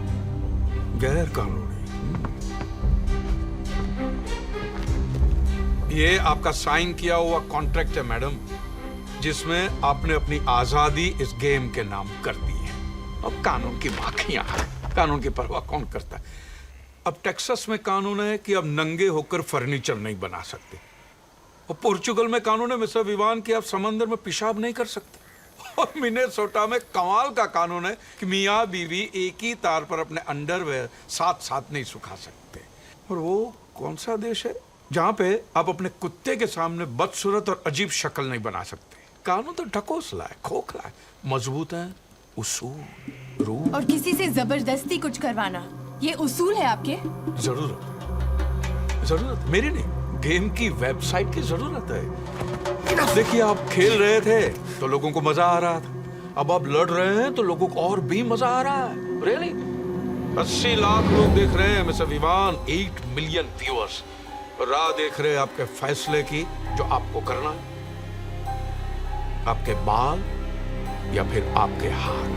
गैर कानूनी? ये आपका साइन किया हुआ कॉन्ट्रैक्ट है मैडम, जिसमें आपने अपनी आजादी इस गेम के नाम कर दी है। अब कानून की बाकियां, कानून की परवाह कौन करता है? अब टेक्सास में कानून है कि अब नंगे होकर फर्नीचर नहीं बना सकते, और पोर्चुगल में कानून है मिस्टर विवान कि आप समंदर में पेशाब नहीं कर सकते, और मिनेसोटा में कमाल का कानून है कि मियाँ बीवी एक ही तार पर अपने अंडरवेयर साथ साथ नहीं सुखा सकते। और वो कौन सा देश है जहाँ पे आप अपने कुत्ते के सामने बदसूरत और अजीब शक्ल नहीं बना सकते? कानून तो ढकोसला है, खोखला है, मजबूत है, उसूल, रूल। और किसी से जबरदस्ती कुछ करवाना, ये उसूल है आपके? जरूरत मेरी नहीं, गेम की वेबसाइट की जरूरत है। देखिए, आप खेल रहे थे तो लोगों को मजा आ रहा था, अब आप लड़ रहे हैं तो लोगों को और भी मजा आ रहा है। रियली 80 लाख लोग देख रहे हैं मिस्टर विवान, 8 मिलियन व्यूअर्स राह देख रहे हैं आपके फैसले की, जो आपको करना है। आपके बाल या फिर आपके हाथ?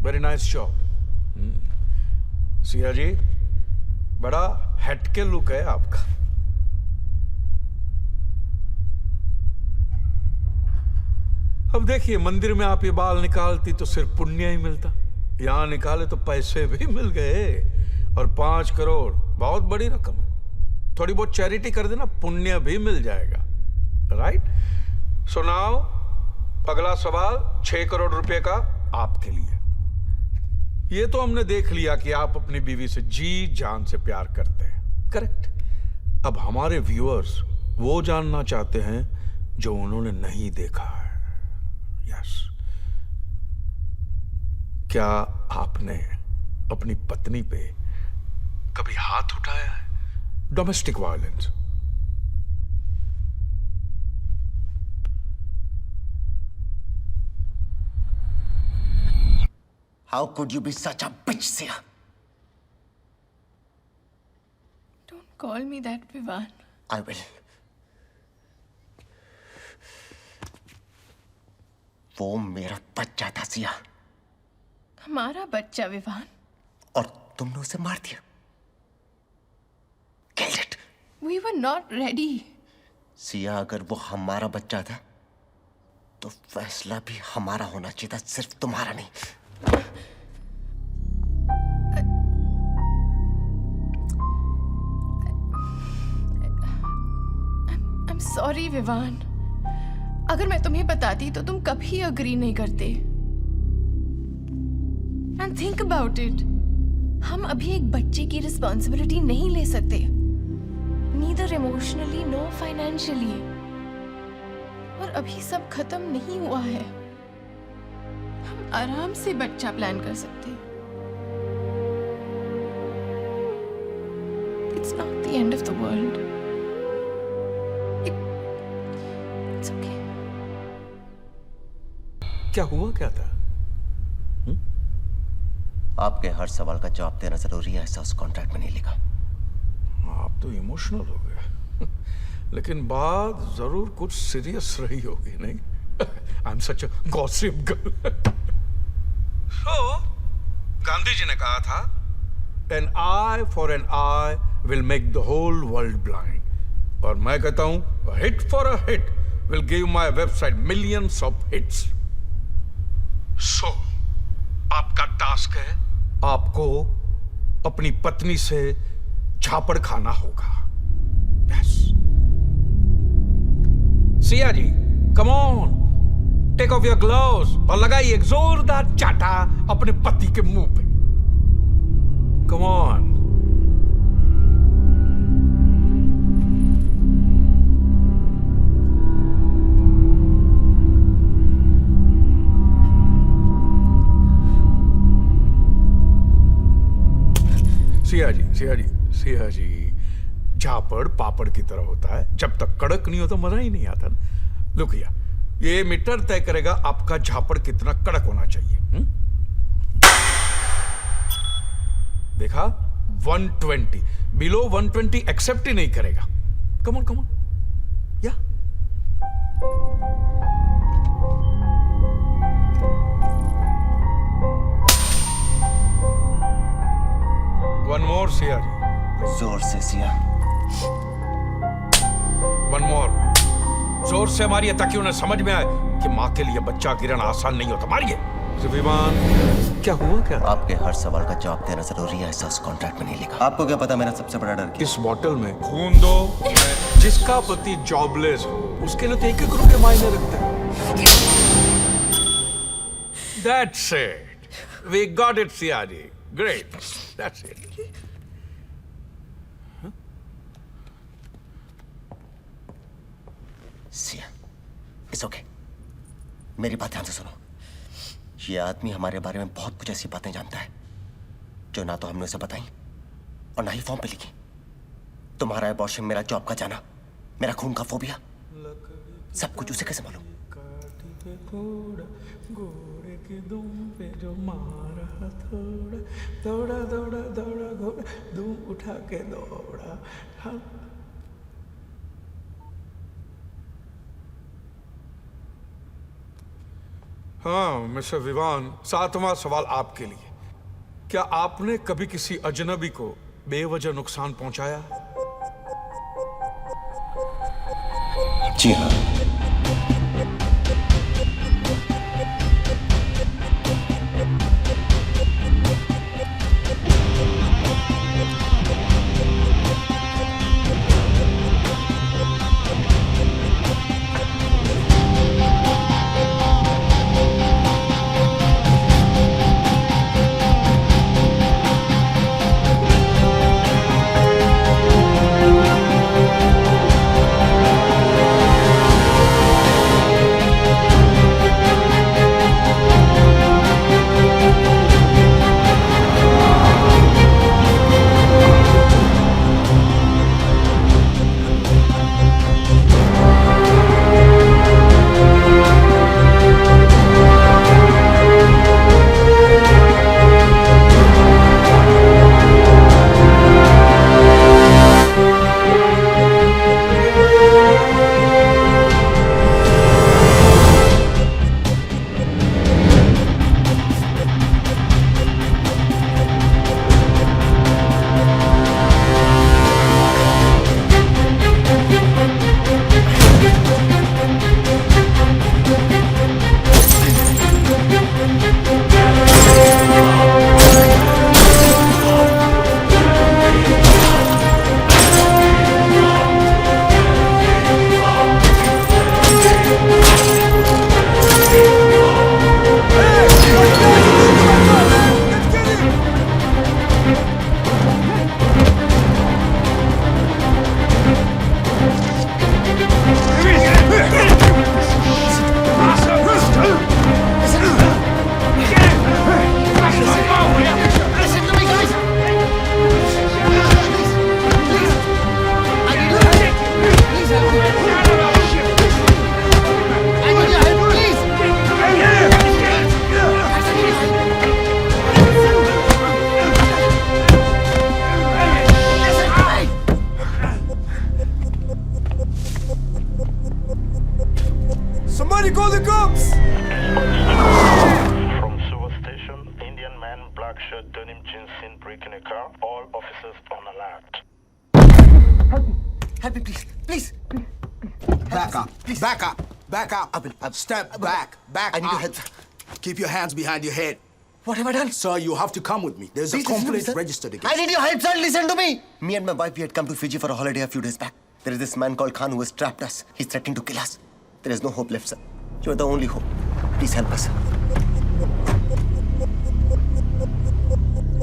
Very nice shot Siya ji, बड़ा हटके लुक है आपका। अब देखिए, मंदिर में आप ये बाल निकालती तो सिर्फ पुण्य ही मिलता, यहां निकाले तो पैसे भी मिल गए, और 5 करोड़ बहुत बड़ी रकम है। थोड़ी बहुत चैरिटी कर देना, पुण्य भी मिल जाएगा। राइट? सो नाउ अगला सवाल 6 करोड़ रुपए का आपके लिए। ये तो हमने देख लिया कि आप अपनी बीवी से जी जान से प्यार करते हैं, करेक्ट? अब हमारे व्यूअर्स वो जानना चाहते हैं जो उन्होंने नहीं देखा है। यस, क्या आपने अपनी पत्नी पे कभी हाथ उठाया है? Domestic violence. How could you be such a bitch, Sia? Don't call me that, Vivan. I will. वो मेरा बच्चा था, सिया। हमारा बच्चा, विवान। और तुमने उसे मार दिया। Killed it. We were not ready. Siya, अगर वो हमारा बच्चा था तो फैसला भी हमारा होना चाहिए था, सिर्फ तुम्हारा नहीं। I'm sorry, Vivaan. अगर मैं तुम्हें बताती तो तुम कभी अग्री नहीं करते। And think about it. हम अभी एक बच्चे की रिस्पॉन्सिबिलिटी नहीं ले सकते, neither emotionally nor financially। और अभी सब खत्म नहीं हुआ है। हम आराम से बच्चा प्लान कर सकते। It's not the end of the world. It's okay. क्या हुआ क्या था? आपके हर सवाल का जवाब देना जरूरी है, ऐसा उस कॉन्ट्रैक्ट में नहीं लिखा। आप तो इमोशनल हो गए, लेकिन बात जरूर कुछ सीरियस रही होगी, नहीं? I am such a gossip girl. So Gandhi ji ने कहा था, an eye for an eye will make the whole world blind. और मैं कहता हूं, hit for a hit will give my website millions of hits. So आपका टास्क है, आपको अपनी पत्नी से झापड़ खाना होगा। Yes Siya ji, come on, take off your gloves और लगाइए एक जोरदार चाटा अपने पति के मुंह पे। Come on. सिया जी, झापड़ पापड़ की तरह होता है, जब तक कड़क नहीं हो तो मजा ही नहीं आता ना। लुक हियर, ये मीटर तय करेगा आपका झापड़ कितना कड़क होना चाहिए। देखा, 120, बिलो 120 एक्सेप्ट ही नहीं करेगा। कम ऑन कम ऑन, या वन मोर सिया जी, जोर से सिया। वन मोर, जोर से मारिए ताकि उन्हें समझ में आए कि माँ के लिए बच्चा गिरना आसान नहीं होता। मारिए। विमान, क्या हुआ क्या? आपके हर सवाल का जवाब देना जरूरी है, ऐसा उस कॉन्ट्रैक्ट में नहीं लिखा। आपको क्या पता मेरा सबसे बड़ा डर क्या? इस बॉटल में खून दो। जिसका पति जॉबलेस हो उसके लिए तो 1-1 रुपये मायने रखता है। That's it. We got it, Sayaji. Great. That's it. Siya, it's okay. मेरी बात ध्यान से सुनो। ये आदमी हमारे बारे में बहुत कुछ ऐसी बातें जानता है जो ना तो हमने उसे बताई और ना ही फॉर्म पे लिखी। तुम्हारा अबॉर्शन, मेरा जॉब का जाना, मेरा खून का फोबिया, सब कुछ उसे कैसे मालूम? घोड़े के दुम पे जो मारा थोड़ा, दौड़ा दौड़ा दौड़ा घोड़ा, दुम उठा के दौड़ा। हाँ मिस्टर विवान, 7वां सवाल आपके लिए। क्या आपने कभी किसी अजनबी को बेवजह नुकसान पहुंचाया? जी हाँ। Somebody call the cops! From Sewer Station, Indian man, black shirt, denim jeans seen breaking a car. All officers on alert. Help me, please. Please. Back up. Please. Back up. Back up. Step back. Back I need your up. help. Keep your hands behind your head. What have I done? Sir, you have to come with me. There's Please a listen to me, complaint sir. registered I against need your help, sir. Listen to me. Me and my wife, we had come to Fiji for a holiday a few days back. There is this man called Khan who has trapped us. He's threatening to kill us. There is no hope left, sir. You are the only hope. Please help us.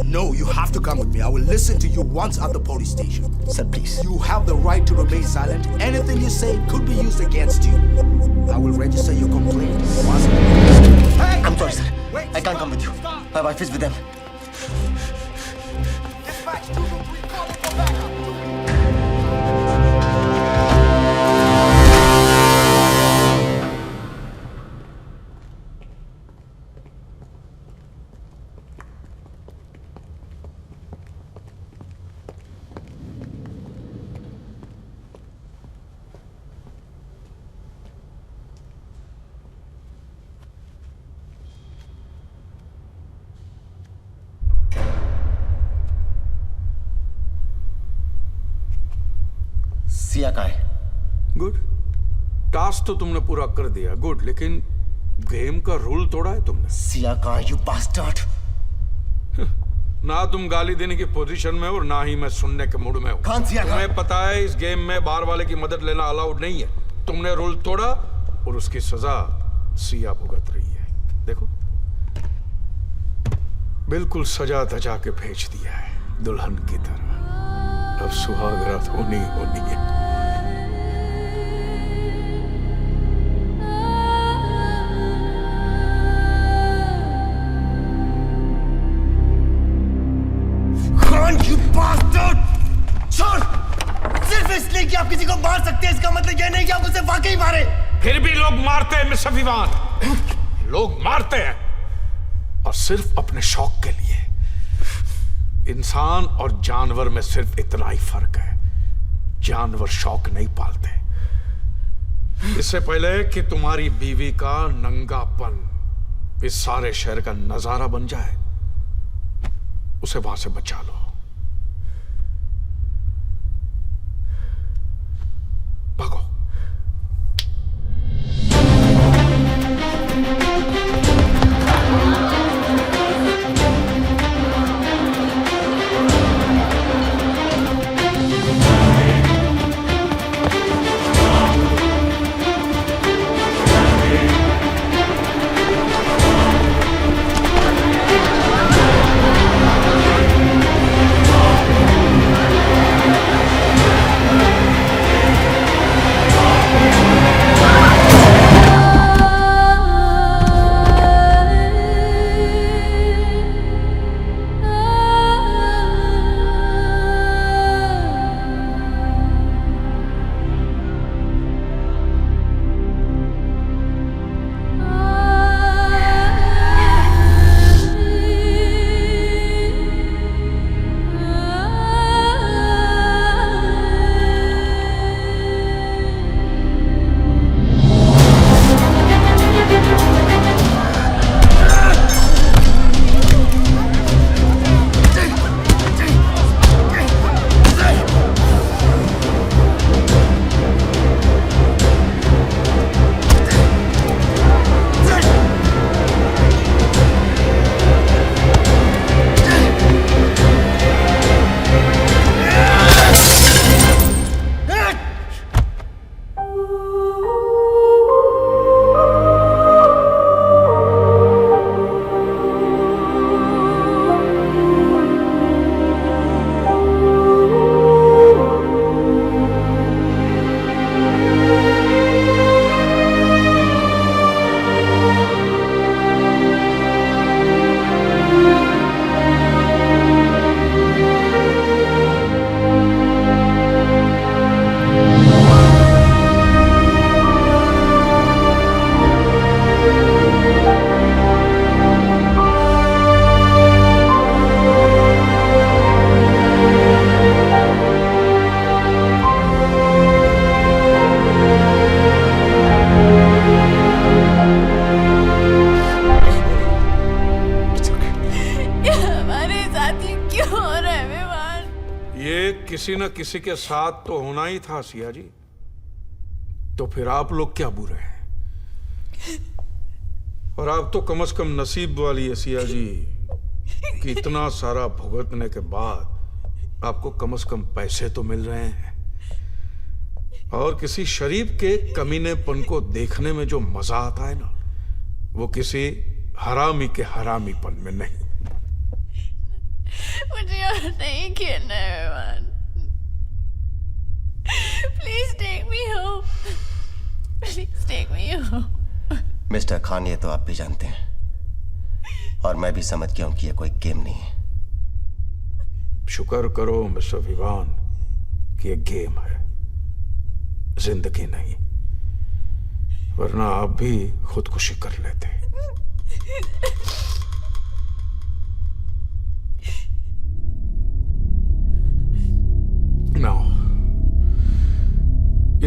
No, you have to come with me. I will listen to you once at the police station. Sir, please. You have the right to remain silent. Anything you say could be used against you. I will register your complaint. Hey! I'm sorry, sir. Wait, I can't come with you. Stop. My wife is with them. Dispatch 223, call it for backup. Siya कहाँ है? Good. Task तो तुमने पूरा कर दिया, good, लेकिन game का rule तोड़ा है तुमने। सिया कहाँ है, you bastard? ना तुम गाली देने की पोजीशन में हो और ना ही मैं सुनने के मूड में हूँ। कौन सिया कहाँ? तुम्हें पता है इस गेम में बाहर वाले की मदद लेना अलाउड नहीं है। तुमने रूल तोड़ा और उसकी सजा सिया भुगत रही है। देखो, बिल्कुल सजा धजा के भेज दिया है दुल्हन की तरह। अब सुहाग रात होनी है। You bastard! छोड़! सिर्फ इसलिए कि आप किसी को मार सकते हैं, इसका मतलब यह नहीं कि आप उसे वाकई मारे। फिर भी लोग मारते हैं मिस्टर विवान। लोग मारते हैं और सिर्फ अपने शौक के लिए। इंसान और जानवर में सिर्फ इतना ही फर्क है, जानवर शौक नहीं पालते। इससे पहले कि तुम्हारी बीवी का नंगापन इस सारे शहर का नजारा बन जाए, उसे वहां से बचा लो। भागो। न किसी के साथ तो होना ही था सिया जी। तो फिर आप लोग क्या बुरे हैं? और आप तो कम से कम नसीब वाली है सिया जी कि इतना सारा भुगतने के बाद आपको कम से कम पैसे तो मिल रहे हैं। और किसी शरीफ के कमीनेपन को देखने में जो मजा आता है ना, वो किसी हरामी के हरामीपन में नहीं। मुझे और नहीं खेलना है Vivaan. Please take me home. Please take me home. Mister Khan, ये तो आप भी जानते हैं और मैं भी समझ गया हूं कि ये कोई गेम नहीं है। शुक्र करो मिस्टर विवान कि ये गेम है, जिंदगी नहीं, वरना आप भी खुदकुशी कर लेते। नाउ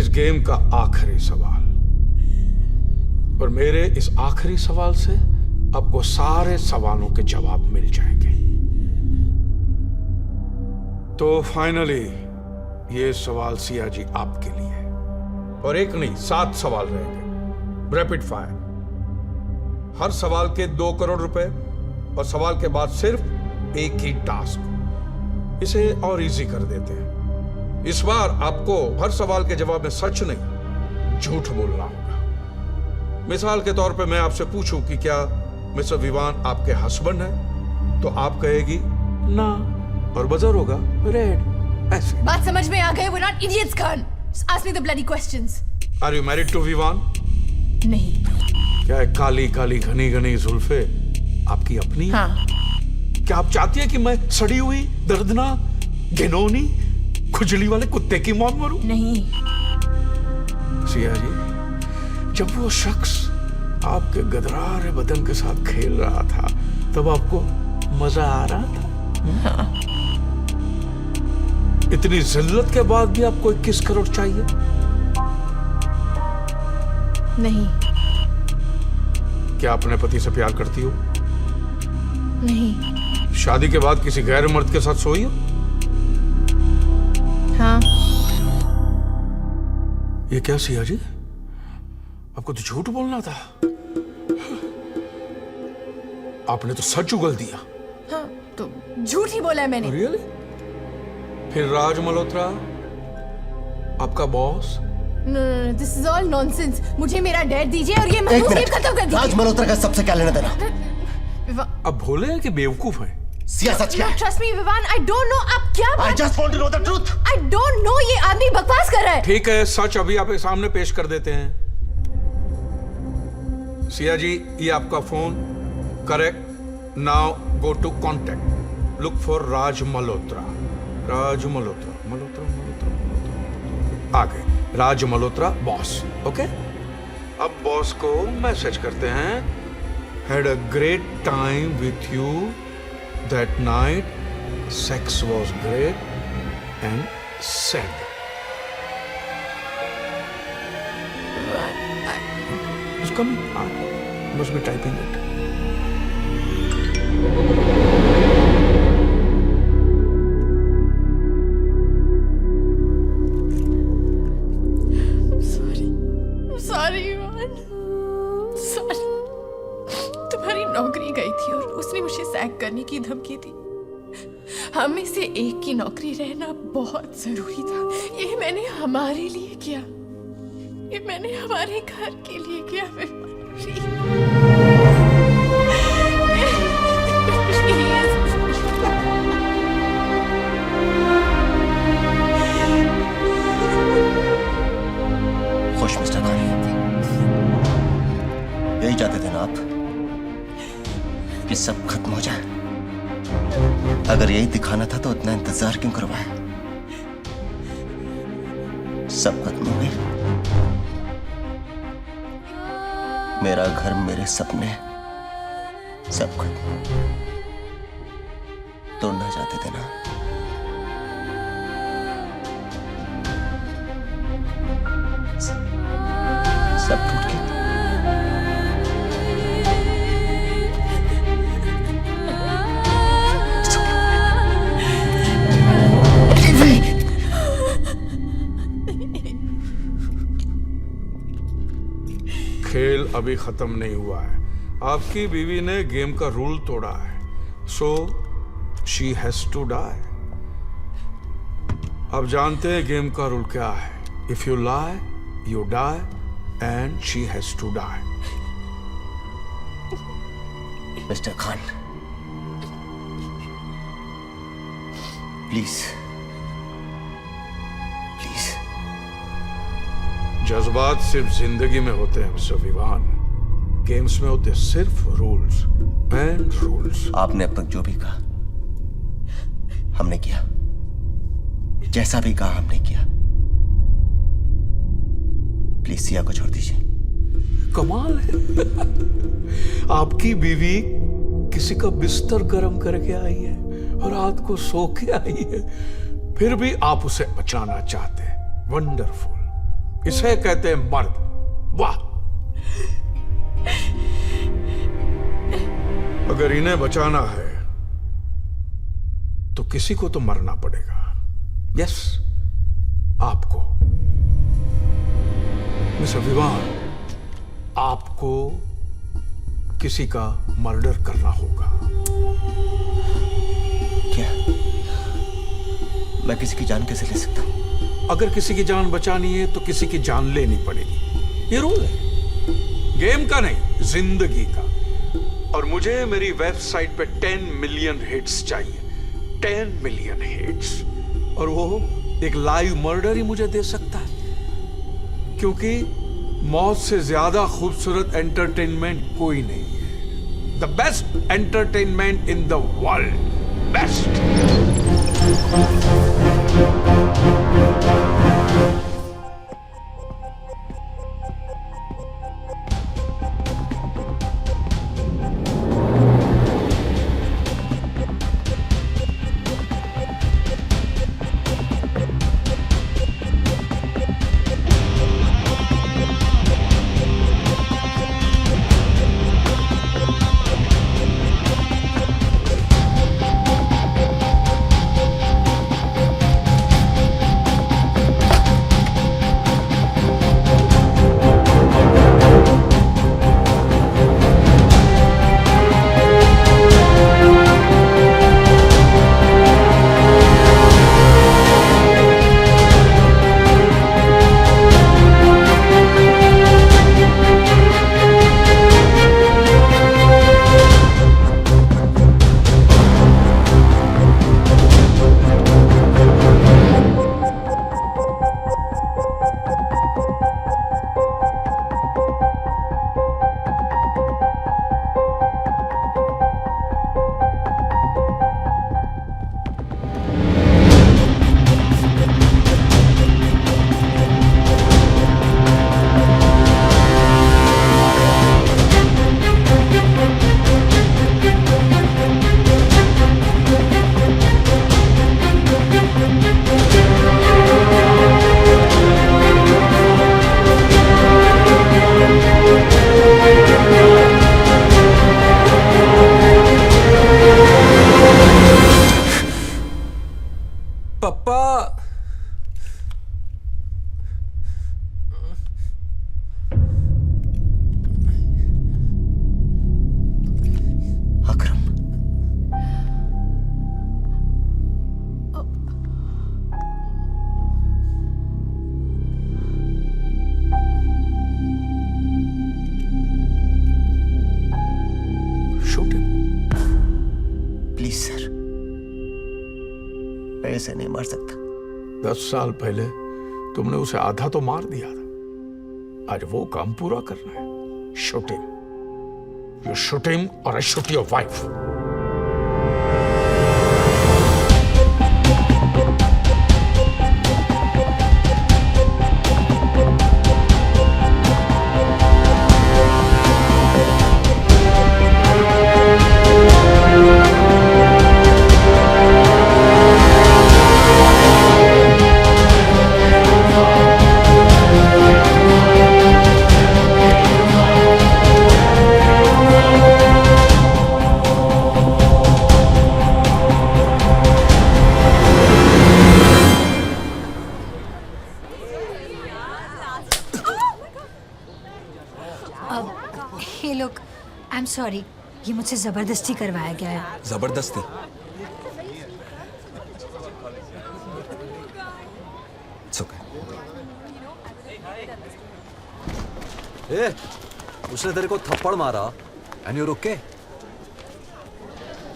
इस गेम का आखिरी सवाल, और मेरे इस आखिरी सवाल से आपको सारे सवालों के जवाब मिल जाएंगे। तो फाइनली ये सवाल सिया जी आपके लिए, और एक नहीं 7 सवाल रहेंगे, रैपिड फायर। हर सवाल के 2 करोड़ रुपए, और सवाल के बाद सिर्फ एक ही टास्क। इसे और इजी कर देते हैं। इस बार आपको हर सवाल के जवाब में सच नहीं, झूठ बोलना होगा। मिसाल के तौर पे मैं आपसे पूछूं कि क्या मिस्टर विवान आपके हस्बैंड हैं, तो आप कहेगी ना, और बजर होगा रेड। ऐसे बात समझ में आ गए? We're not idiots, Khan. Just ask me the bloody questions. Are you married to Vivaan? नहीं। क्या है काली काली घनी घनी जुल्फे आपकी अपनी? हाँ। क्या आप चाहती है कि मैं सड़ी हुई दर्दनाक घिनौनी खुजली वाले कुत्ते की मौत मरूं? नहीं। सिया जी, जब वो शख्स आपके गदरारे बदन के साथ खेल रहा था, तब आपको मजा आ रहा था? हाँ। इतनी जिल्लत के बाद भी आपको 21 करोड़ चाहिए? नहीं। क्या अपने पति से प्यार करती हो? नहीं। शादी के बाद किसी गैर मर्द के साथ सोई हो? हाँ। ये क्या सिया जी, आपको तो झूठ बोलना था। आपने तो सच उगल दिया। हाँ, तो झूठ ही बोला है मैंने। रियली? फिर राज मल्होत्रा आपका boss? No, this is all nonsense. मुझे मेरा डैड दीजिए और ये मजनू गेम खत्म कर दीजिए। राज मल्होत्रा का सबसे क्या लेना देना? अब भोले हैं कि बेवकूफ हैं? सिया सच क्या है? Trust me, Vivaan, I don't know आप क्या I just want to know the truth. I don't know, ये आदमी बकवास कर रहा है। ठीक है, सच अभी आपके सामने पेश कर देते हैं। सिया जी, ये आपका phone. Correct. Now go to contact, look for Raj Malhotra. Raj Malhotra, Malhotra, Malhotra, Malhotra, आ गए राज मल्होत्रा बॉस। ओके, अब बॉस को मैसेज करते हैं, had a great time with you that night, sex was great and sad. It's coming. Must be typing it. Sorry, Vivaan. Sorry. तुम्हारी नौकरी गई थी और उसने मुझे सैक करने की धमकी दी। हम में से एक की नौकरी रहना बहुत जरूरी था। ये मैंने हमारे लिए किया, ये मैंने हमारे घर के लिए किया। खुश मिस्टर खान, यही चाहते थे ना आप कि सब खत्म हो जाए? अगर यही दिखाना था तो इतना इंतजार क्यों करवाया? सब खत्म हो गए। मेरा घर, मेरे सपने, सब खत्म। तोड़ना चाहते थे ना? सब टूट गया। खेल अभी खत्म नहीं हुआ है। आपकी बीवी ने गेम का रूल तोड़ा है, so she has to die. अब जानते हैं गेम का रूल क्या है। If you lie you die and she has to die. Mister Khan, please please. जज्बात सिर्फ जिंदगी में होते हैं मिस्टर विवान, गेम्स में होते सिर्फ रूल्स एंड रूल्स। आपने अब तक जो भी कहा हमने किया, जैसा भी कहा हमने किया। प्लीज सिया को छोड़ दीजिए। कमाल है आपकी बीवी किसी का बिस्तर गर्म करके आई है और रात को सो के आई है, फिर भी आप उसे बचाना चाहते हैं। वंडरफुल, इसे कहते हैं मर्द। वाह! अगर इन्हें बचाना है तो किसी को तो मरना पड़ेगा। यस, आपको मिस्टर विवान, आपको किसी का मर्डर करना होगा। क्या मैं किसी की जान कैसे ले सकता हूं? अगर किसी की जान बचानी है तो किसी की जान लेनी पड़ेगी। ये रूल है, गेम का नहीं, जिंदगी का। और मुझे मेरी वेबसाइट पे 10 मिलियन हिट्स चाहिए। 10 मिलियन हिट्स। और वो एक लाइव मर्डर ही मुझे दे सकता है, क्योंकि मौत से ज्यादा खूबसूरत एंटरटेनमेंट कोई नहीं है। The best entertainment in the world. Best. ऐसे नहीं मार सकता। 10 साल पहले तुमने उसे आधा तो मार दिया था, आज वो काम पूरा करना है। Shoot him, you shoot him और I shoot your wife. Hey look, I am sorry, ये मुझसे जबरदस्ती करवाया गया है। जबरदस्ती? It's okay. उसने तेरे को थप्पड़ मारा एंड यू ओके?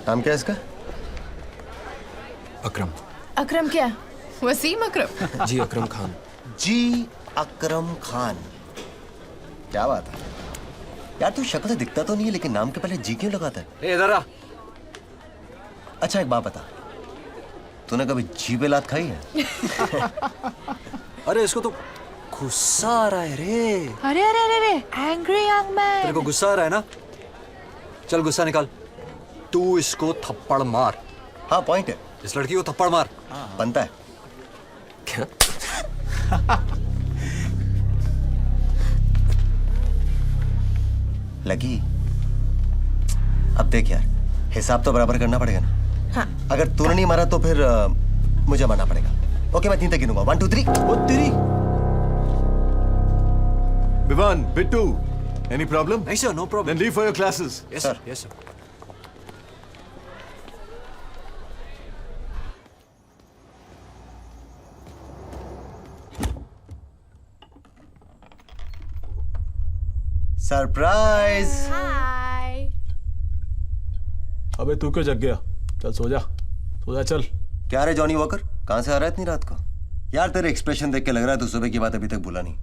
नाम क्या है इसका? अकरम। अकरम क्या? वसीम अकरम? जी अकरम खान। जी अकरम खान, क्या बात है यार, तू शक्ल से दिखता तो नहीं है लेकिन नाम के पहले जी क्यों लगाता है? इधर आ। अच्छा एक बात बता, तूने कभी जी पे लात खाई है? अरे इसको तो गुस्सा आ रहा है रे। अरे अरे अरे अरे, एंग्री यंग मैन। तेरे को गुस्सा आ रहा है ना? चल गुस्सा निकाल, तू इसको थप्पड़ मार। हाँ पॉइंट है, इस लड़की को थप्पड़ मार। बनता है क्या? लगी। अब देख यार, हिसाब तो बराबर करना पड़ेगा ना। हाँ। अगर तूने नहीं मारा तो फिर मुझे मारना पड़ेगा। ओके मैं 3 तक गिनूंगा, 1 2 3। वो तेरी विवान, बिट्टू, any problem? नहीं sir, no problem. Then leave for your classes. Yes sir. Yes sir. Surprise. Hi. अबे तू क्यों जग गया? चल सो जा चल। क्या रे जॉनी वॉकर, कहां से आ रहा है इतनी रात को? यार तेरे एक्सप्रेशन देख के लग रहा है तू सुबह की बात अभी तक भूला नहीं।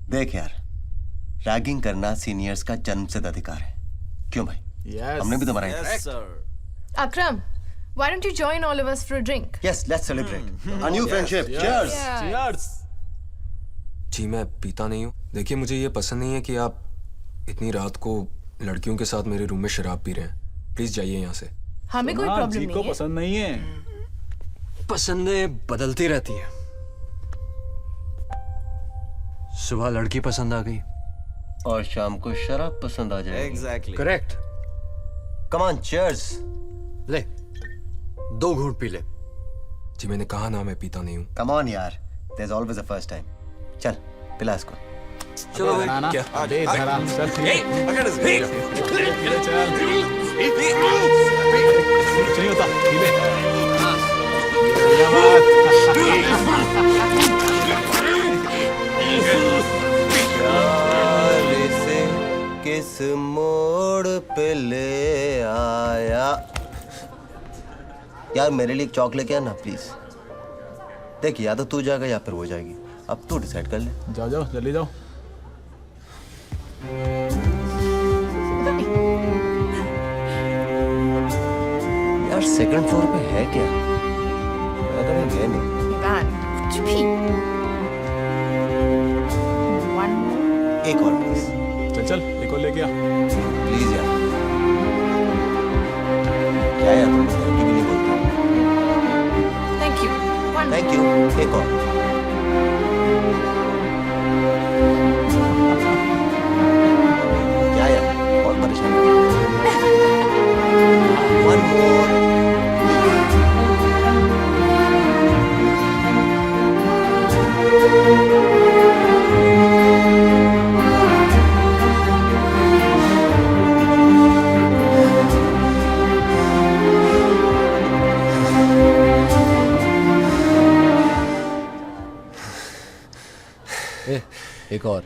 देख यार, रैगिंग करना सीनियर्स का जन्मसिद्ध अधिकार है। क्यों भाई? Yes. हमने भी तो मरा। Yes sir. Akram, why don't you join all of us for a drink? Yes, let's celebrate a new friendship. Cheers. Cheers. जी मैं पीता नहीं हूँ। देखिए मुझे ये पसंद नहीं है कि आप इतनी रात को लड़कियों के साथ मेरे रूम में शराब पी रहे हैं। प्लीज जाइए यहाँ से। हमें कोई प्रॉब्लम जी नहीं को है। पसंद नहीं है। पसंदें बदलती रहती है। सुबह लड़की पसंद आ गई और शाम को शराब पसंद आ जाएगी। Exactly. Correct. Come on, cheers. ले 2 घूंट पी ले। जी मैंने कहा ना मैं पीता नहीं हूँ। Come on यार, there's always a first time. चल पिला इसको। चलो भाई। ना क्या? अबे धरा चल ठीक है। चल कुछ नहीं होता, पी ले। यार इसे किस मोड़ पे ले आया? यार मेरे लिए एक चॉकलेट क्या ना प्लीज। देख या तो तू जाएगा या फिर वो जाएगी, अब तू डिसाइड कर ले। जाओ जल्दी जाओ। यार सेकंड फ्लोर पे है क्या? अगर मैं गया नहीं। Ivan, कुछ भी। One more. एक और प्लीज। चल एक और लेके आ। प्लीज यार। क्या यार तुम थैंक यू भी नहीं बोलते? Thank you. One thank you. एक और। क्या यार बहुत परेशान कर रहे हो? One more. एक और।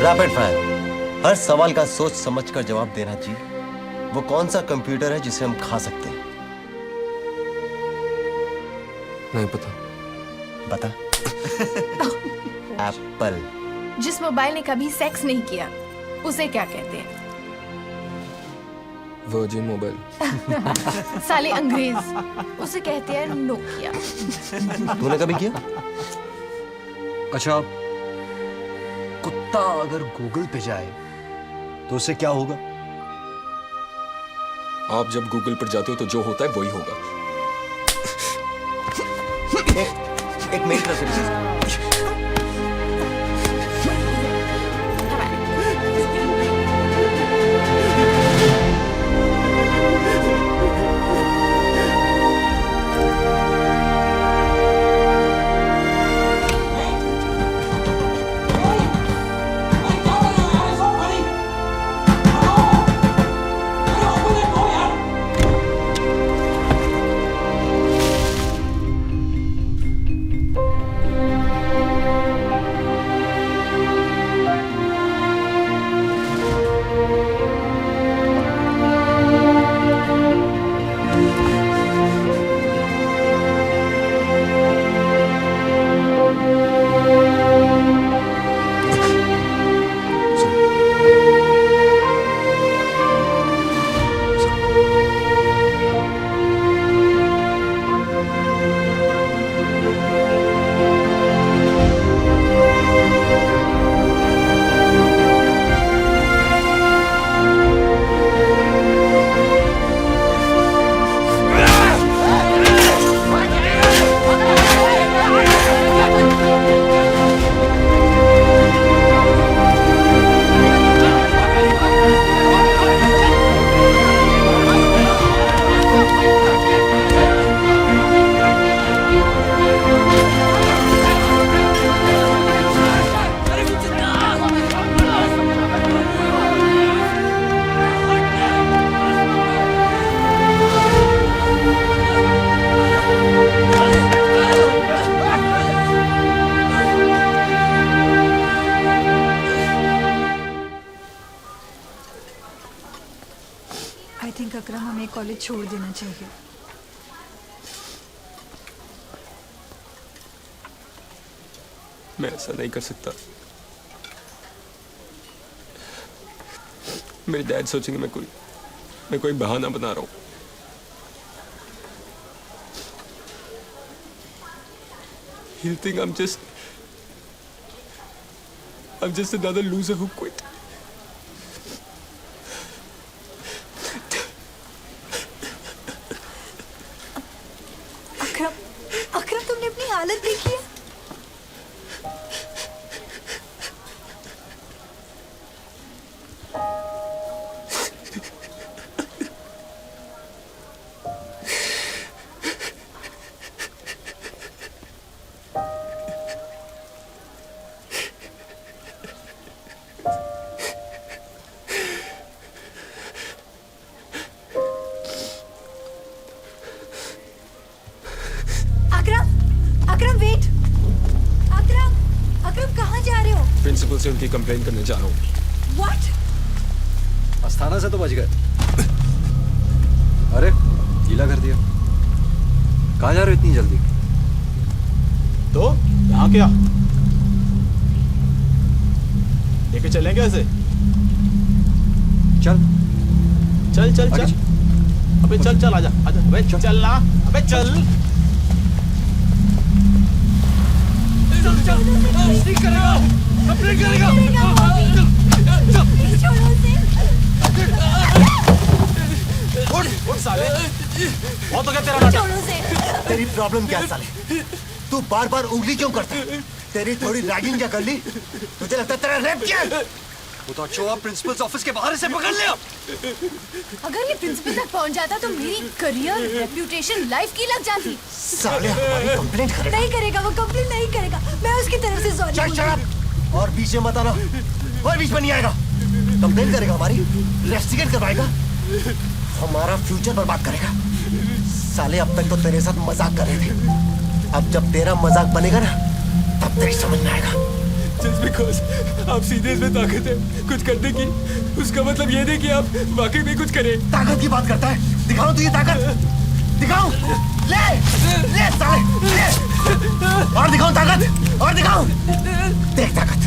Rapid fire. हर सवाल का सोच समझकर जवाब देना जी। वो कौन सा कंप्यूटर है जिसे हम खा सकते हैं? नहीं पता। बता। एप्पल। जिस मोबाइल ने कभी सेक्स नहीं किया उसे क्या कहते हैं? Virgin mobile. साले अंग्रेज, उसे कहते हैं नोकिया। तूने कभी किया? अच्छा कुत्ता अगर गूगल पे जाए तो उससे क्या होगा? आप जब गूगल पर जाते हो तो जो होता है वही होगा। एक मेरी तरफ से प्लीज। आई थिंक अकरम हमें कॉलेज छोड़ देना चाहिए। मैं ऐसा नहीं कर सकता। मेरे डैड सोचेंगे मैं कोई बहाना बना रहा हूं। He'll think I'm just another loser who quit. अकरम तुमने अपनी हालत देखी है? प्रिंसिपल से उनकी कंप्लेंट करने जा रहा हूँ। What? अस्थाना से तो बच गए। अरे गीला कर दिया। कहाँ जा रहे हो इतनी जल्दी? तो यहाँ क्या? लेके चलेंगे ऐसे? चल चल चल चल। अबे चल चल आजा आजा। अबे चल ना। अबे चल। चल चल। नहीं करेगा। अपने करेगा। उठ साले। बहुत हो गया तेरा नाटक। तेरी प्रॉब्लम क्या है साले? तू बार बार उंगली क्यों करता है? तेरी थोड़ी रैगिंग क्या कर ली? तुझे लगता है तेरा रेप किया? वो तो अच्छा प्रिंसिपल ऑफिस के बाहर से पकड़ लिया। अगर ये प्रिंसिपल तक पहुंच जाता तो मेरी करियर, रेप्यूटेशन, लाइफ की लग जाती। साले हमारी कंप्लेंट करेगा। नहीं करेगा, वो कंप्लेंट नहीं करेगा। मैं उसकी तरफ से सॉरी बोलूंगी। शट और बीच में मत आना। और बीच में नहीं आएगा। कंप्लेंट करेगा हमारी, इन्वेस्टिगेट करवाएगा, हमारा फ्यूचर बर्बाद करेगा। साले अब तक तो तेरे साथ मजाक कर रहे थे, अब जब तेरा मजाक बनेगा ना तब तेरी समझ में आएगा। Just because आप सीधे इसमें ताकत है कुछ करने की, उसका मतलब ये नहीं कि आप वाकई में कुछ करें। ताकत की बात करता है? दिखाऊं तुझे ताकत? दिखाऊं? ले ले साले ले। और दिखाऊं ताकत? और दिखाऊं? देख ताकत।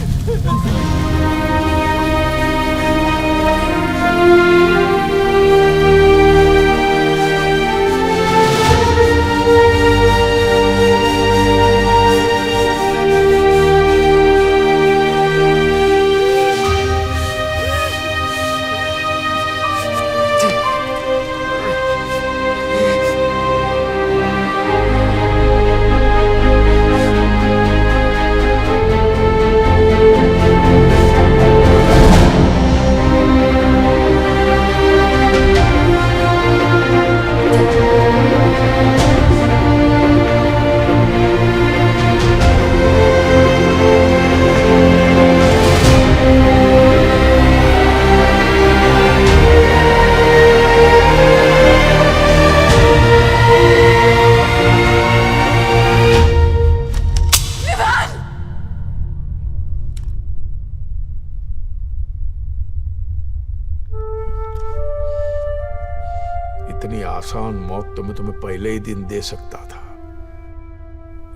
इतनी आसान मौत तो मैं तुम्हें पहले ही दिन दे सकता था,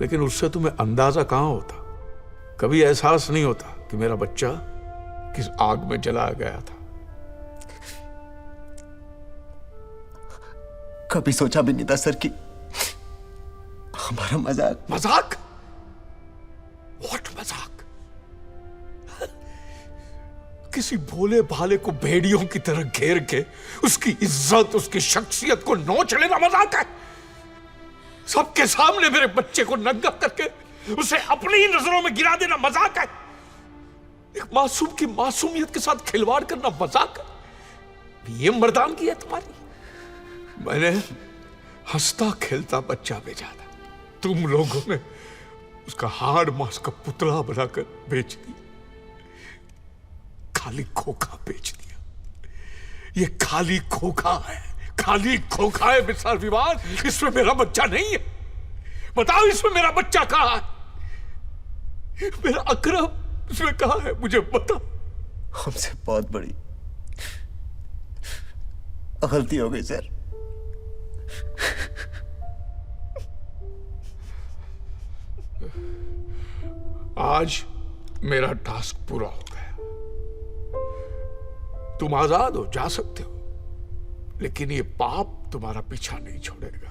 लेकिन उससे तुम्हें अंदाजा कहां होता, कभी एहसास नहीं होता कि मेरा बच्चा किस आग में जला गया था। कभी सोचा भी नहीं था सर कि हमारा मजाक मजाक? व्हाट मजाक? किसी भोले भाले को भेड़ियों की तरह घेर के उसकी इज्जत, उसकी शख्सियत को नोच लेना मजाक है? सबके सामने मेरे बच्चे को नंगा करके उसे अपनी ही नजरों में गिरा देना मजाक है? एक मासूम की मासूमियत के साथ खिलवाड़ करना मजाक है? ये मर्दानगी है तुम्हारी? मैंने हंसता खेलता बच्चा भेजा था, तुम लोगों ने उसका हाड़ मांस का पुतला बनाकर बेच दिया, खाली खोखा बेच दिया। ये खाली खोखा है, खाली खोखा है मिस्टर विवान। इसमें मेरा बच्चा नहीं है। बताओ इसमें मेरा बच्चा कहां है? मेरा अकरम इसमें कहां है? मुझे बताओ। हमसे बहुत बड़ी गलती हो गई सर। आज मेरा टास्क पूरा हो गया। तुम आजाद हो, जा सकते हो, लेकिन ये पाप तुम्हारा पीछा नहीं छोड़ेगा,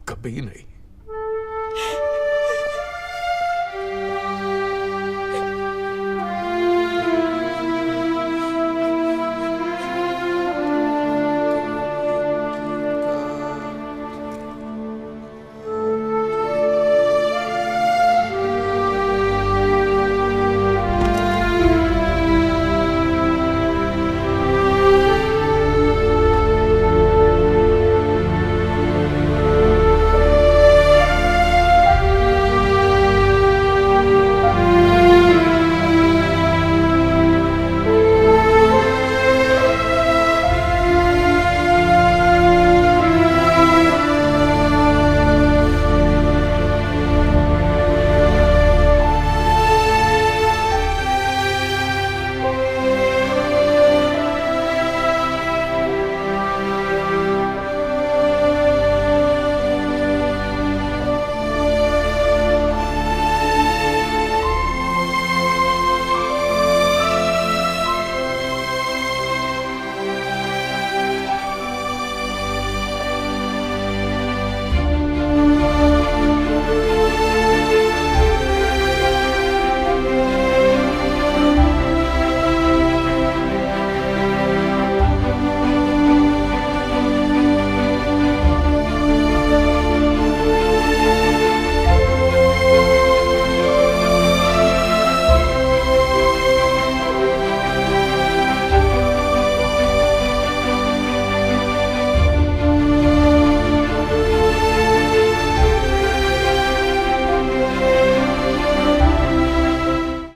कभी नहीं।